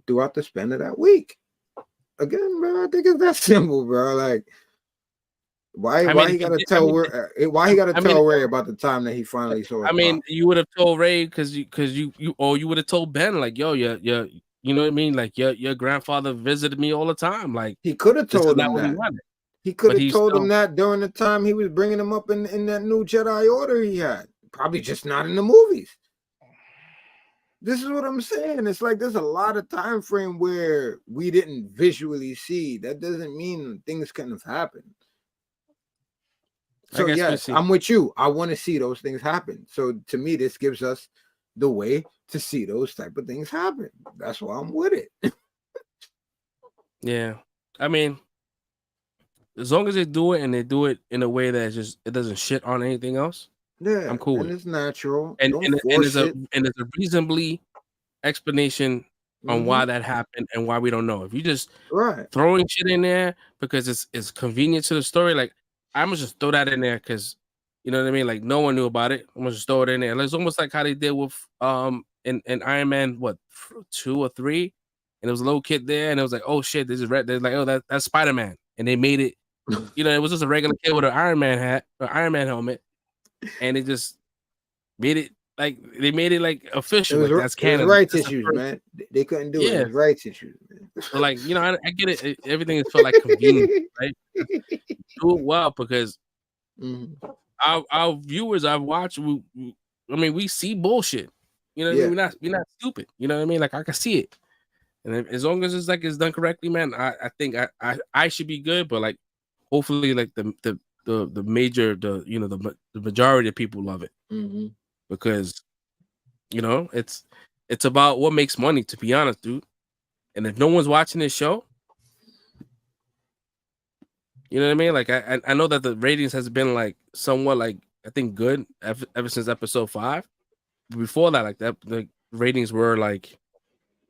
Speaker 1: throughout the span of that week. Again, bro, I think it's that simple, bro. Like, why he gotta tell Ray about the time that he finally saw it?
Speaker 2: I mean, you would have told Ray because you would have told Ben, like, yo, you know what I mean? Like, your grandfather visited me all the time. Like,
Speaker 1: he could have told him that. He could have told him that during the time he was bringing him up in that new Jedi Order he had. Probably just not in the movies. This is what I'm saying. It's like there's a lot of time frame where we didn't visually see. That doesn't mean things couldn't have happened. So yes, I'm with you. I want to see those things happen. So to me, this gives us the way to see those type of things happen. That's why I'm with it.
Speaker 2: Yeah, I mean, as long as they do it and they do it in a way that it doesn't shit on anything else.
Speaker 1: Yeah,
Speaker 2: I'm cool.
Speaker 1: And it's natural.
Speaker 2: And there's a reasonably explanation on why that happened and why we don't know. If you just throwing shit in there because it's convenient to the story, like, I'm gonna just throw that in there because, you know what I mean? Like, no one knew about it. I'm gonna just throw it in there. It's almost like how they did with in Iron Man 2 or 3, and there was a little kid there, and it was like, oh shit, this is red. They're like, oh, that's Spider-Man, and they made it. You know, it was just a regular kid with an Iron Man hat or Iron Man helmet. And they just made it like official. Like, that's canon.
Speaker 1: Rights issues, man. They couldn't do it. It was rights issues, man.
Speaker 2: So, like, you know, I get it. Everything is felt like convenient, right? Do it well because our viewers, I've watched. We see bullshit. You know what I mean? We're not stupid. You know what I mean? Like, I can see it, and as long as it's done correctly, man, I think I should be good. But, like, hopefully, like, the majority of people love it because, you know, it's about what makes money, to be honest, dude. And if no one's watching this show, you know what I mean? Like, I know that the ratings has been, like, somewhat, like, I think good ever since episode 5. Before that, like, that the ratings were, like,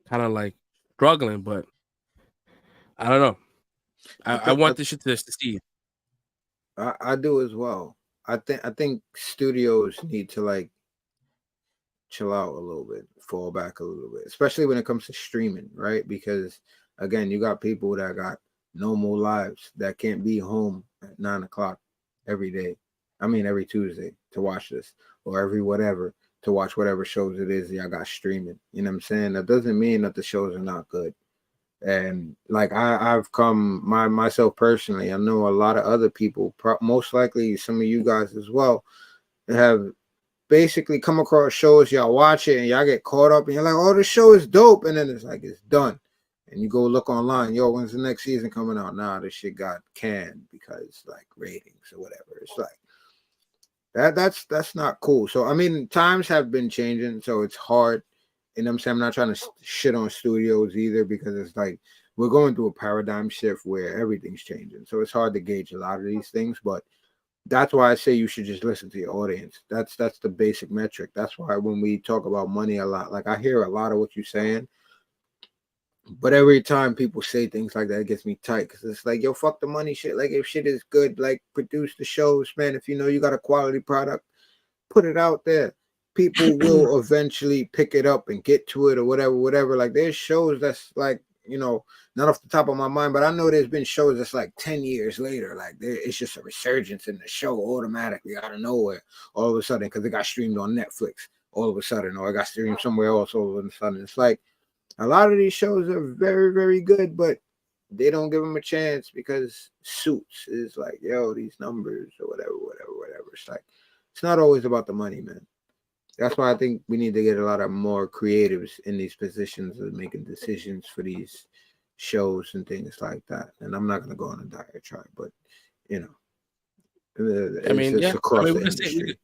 Speaker 2: kind of, like, struggling, but I don't know. I want this shit to succeed.
Speaker 1: I do as well. I think studios need to, like, chill out a little bit, fall back a little bit, especially when it comes to streaming, right? Because again, you got people that got normal lives that can't be home at 9 o'clock every day. I mean, every Tuesday to watch this, or every whatever to watch whatever shows it is y'all got streaming. You know what I'm saying? That doesn't mean that the shows are not good. And like I've come myself personally, I know a lot of other people, most likely some of you guys as well, have basically come across shows, y'all watch it and y'all get caught up and you're like, oh, this show is dope, and then it's like it's done. And you go look online, yo, when's the next season coming out? Nah, this shit got canned because like ratings or whatever. It's like that's not cool. So I mean, times have been changing, so it's hard. You know what I'm saying? I'm not trying to shit on studios either, because it's like we're going through a paradigm shift where everything's changing. So it's hard to gauge a lot of these things, but that's why I say you should just listen to your audience. That's the basic metric. That's why when we talk about money a lot, like I hear a lot of what you're saying, but every time people say things like that, it gets me tight, because it's like, yo, fuck the money shit. Like if shit is good, like produce the shows, man. If you know you got a quality product, put it out there. People will eventually pick it up and get to it or whatever. Like there's shows that's like, you know, not off the top of my mind, but I know there's been shows that's like 10 years later. Like it's just a resurgence in the show automatically out of nowhere, all of a sudden, because it got streamed on Netflix all of a sudden, or it got streamed somewhere else all of a sudden. It's like a lot of these shows are very, very good, but they don't give them a chance because Suits is like, yo, these numbers or whatever. It's like, it's not always about the money, man. That's why I think we need to get a lot of more creatives in these positions of making decisions for these shows and things like that. And I'm not going to go on a diatribe, but you know, it's across the industry.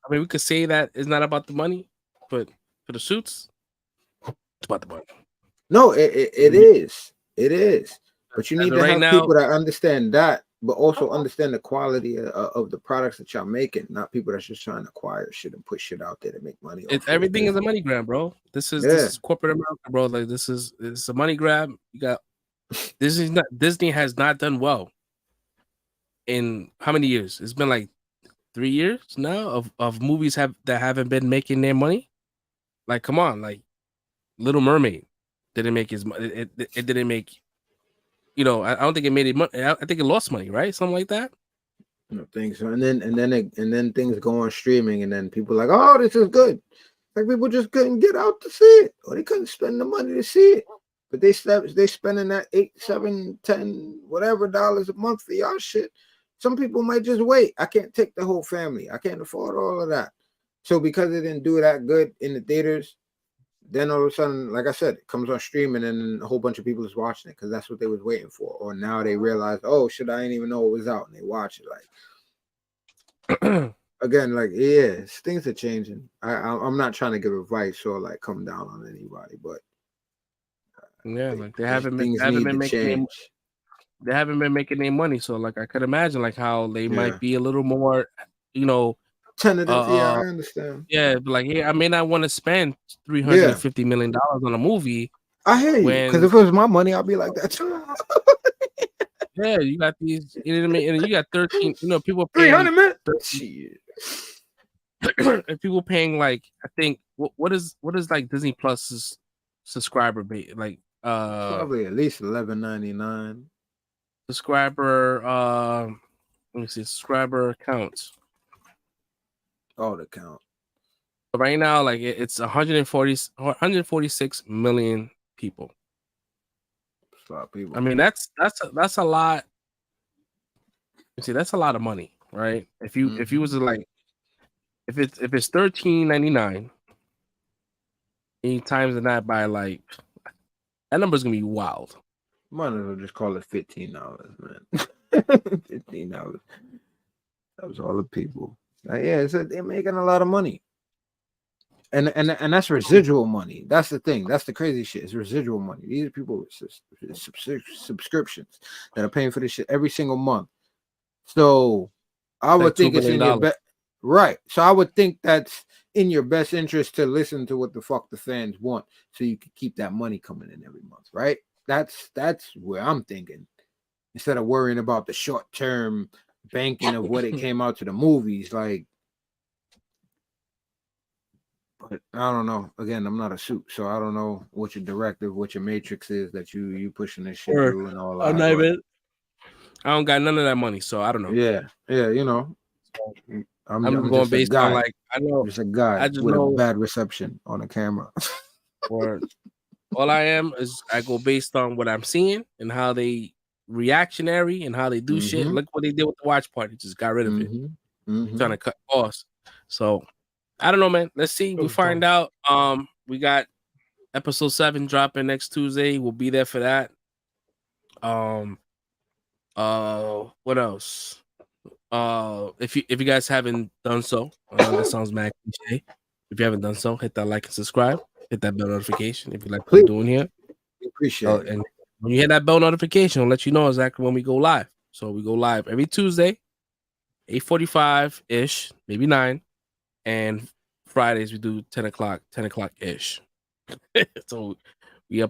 Speaker 2: We could say that it's not about the money, but for the Suits, it's about the money.
Speaker 1: No, it is. It is. But you need to have people that understand that, but also understand the quality of the products that y'all making, not people that's just trying to acquire shit and put shit out there to make money.
Speaker 2: Everything is a money grab, bro. This is corporate America, bro. Like it's a money grab. You got Disney has not done well in how many years? It's been like 3 years now of movies that haven't been making their money. Like, come on, like Little Mermaid didn't make his money. It didn't make. You know, I don't think it made it money. I think it lost money, right? Something like that.
Speaker 1: I don't think so. And then things go on streaming, and then people are like, oh, this is good. Like people just couldn't get out to see it, or they couldn't spend the money to see it. But they spending that $8, $7, $10, whatever dollars a month for y'all shit. Some people might just wait. I can't take the whole family. I can't afford all of that. So because it didn't do that good in the theaters, then all of a sudden, like I said, it comes on streaming and a whole bunch of people is watching it because that's what they was waiting for. Or now they realize, oh shit, I didn't even know it was out, and they watch it. Like again, like things are changing. I'm not trying to give advice or like come down on anybody, but
Speaker 2: like they haven't been making any money. So like I could imagine like how they might be a little more, you know.
Speaker 1: Tentative, I understand.
Speaker 2: Yeah, like I may not want to spend $350 million on a movie.
Speaker 1: I hear you, because if it was my money, I'd be like that too.
Speaker 2: Yeah, you got these, you know what I mean? And you got 13, you know, people
Speaker 1: paying 300 minutes.
Speaker 2: And people paying like, I think what is like Disney Plus's subscriber base, like
Speaker 1: probably at least $11.99
Speaker 2: subscriber. Let me see, subscriber counts.
Speaker 1: Oh, the count.
Speaker 2: But right now, like it's 146 million people.
Speaker 1: That's a lot of people.
Speaker 2: I mean, that's a lot. See, that's a lot of money, right? If you was to like, if it's $13.99, any times that by like, that number's gonna be wild.
Speaker 1: Might as well just call it $15, man. $15. That was all the people. They're making a lot of money, and that's residual money. That's the thing. That's the crazy shit. It's residual money. These are people with subscriptions that are paying for this shit every single month. So I would think it's in your best, right? So I would think that's in your best interest to listen to what the fuck the fans want, so you can keep that money coming in every month, right? That's where I'm thinking, instead of worrying about the short term banking of what it came out to the movies. Like, but But I don't know. Again, I'm not a suit, so I don't know what your directive, what your matrix is that you pushing this shit through and all that.
Speaker 2: I'm not even. I don't got none of that money, so I don't know.
Speaker 1: Yeah, you know. I'm
Speaker 2: going
Speaker 1: just
Speaker 2: based on like I know.
Speaker 1: I'm just a guy
Speaker 2: I just
Speaker 1: with
Speaker 2: know,
Speaker 1: a bad reception on the camera.
Speaker 2: or all I am is I go based on what I'm seeing and how they reactionary and how they do shit. Look what they did with the watch party. Just got rid of it. Trying to cut costs. So I don't know, man. Let's see. We'll find out. We got episode 7 dropping next Tuesday. We'll be there for that. What else? If you guys haven't done so, that sounds mad cliche. If you haven't done so, hit that like and subscribe. Hit that bell notification if you like what we're doing here.
Speaker 1: Appreciate it.
Speaker 2: And when you hit that bell notification, it'll let you know exactly when we go live. So we go live every Tuesday, 8:45 ish, maybe 9, and Fridays we do 10 o'clock ish. So we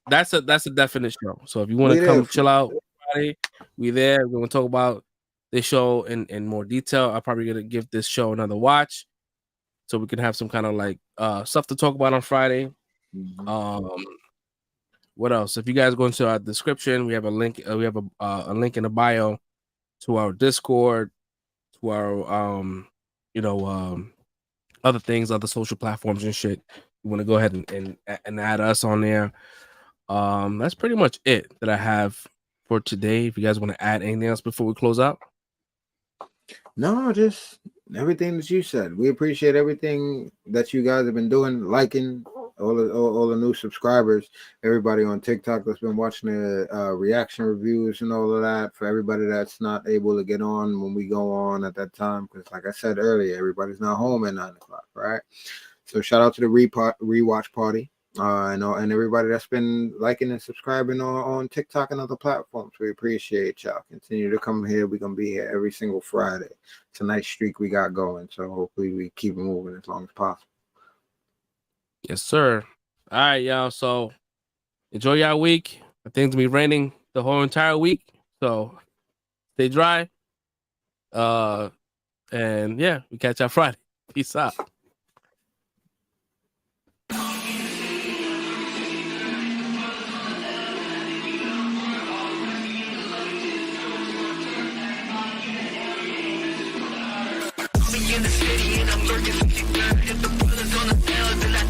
Speaker 2: that's a definite show. So if you want to come chill out Friday, we there. We're gonna talk about this show in more detail. I'm probably gonna give this show another watch, so we can have some kind of like stuff to talk about on Friday. What else? If you guys go into our description, we have a link. We have a link in the bio to our Discord, to our other things, other social platforms and shit. You want to go ahead and add us on there. That's pretty much it that I have for today. If you guys want to add anything else before we close out.
Speaker 1: No, just everything that you said. We appreciate everything that you guys have been doing, liking all the new subscribers, everybody on TikTok that's been watching the reaction reviews and all of that. For everybody that's not able to get on when we go on at that time, because like I said earlier, everybody's not home at 9 o'clock, right? So shout out to the rewatch party. And everybody that's been liking and subscribing on TikTok and other platforms. We appreciate y'all. Continue to come here. We're gonna be here every single Friday. It's a nice streak we got going. So hopefully we keep moving as long as possible.
Speaker 2: Yes, sir. All right, y'all. So enjoy y'all week. I think it's gonna be raining the whole entire week. So stay dry. And yeah, we catch y'all Friday. Peace out. In the city and I'm lurking 53rd. If the brothers on the field, then I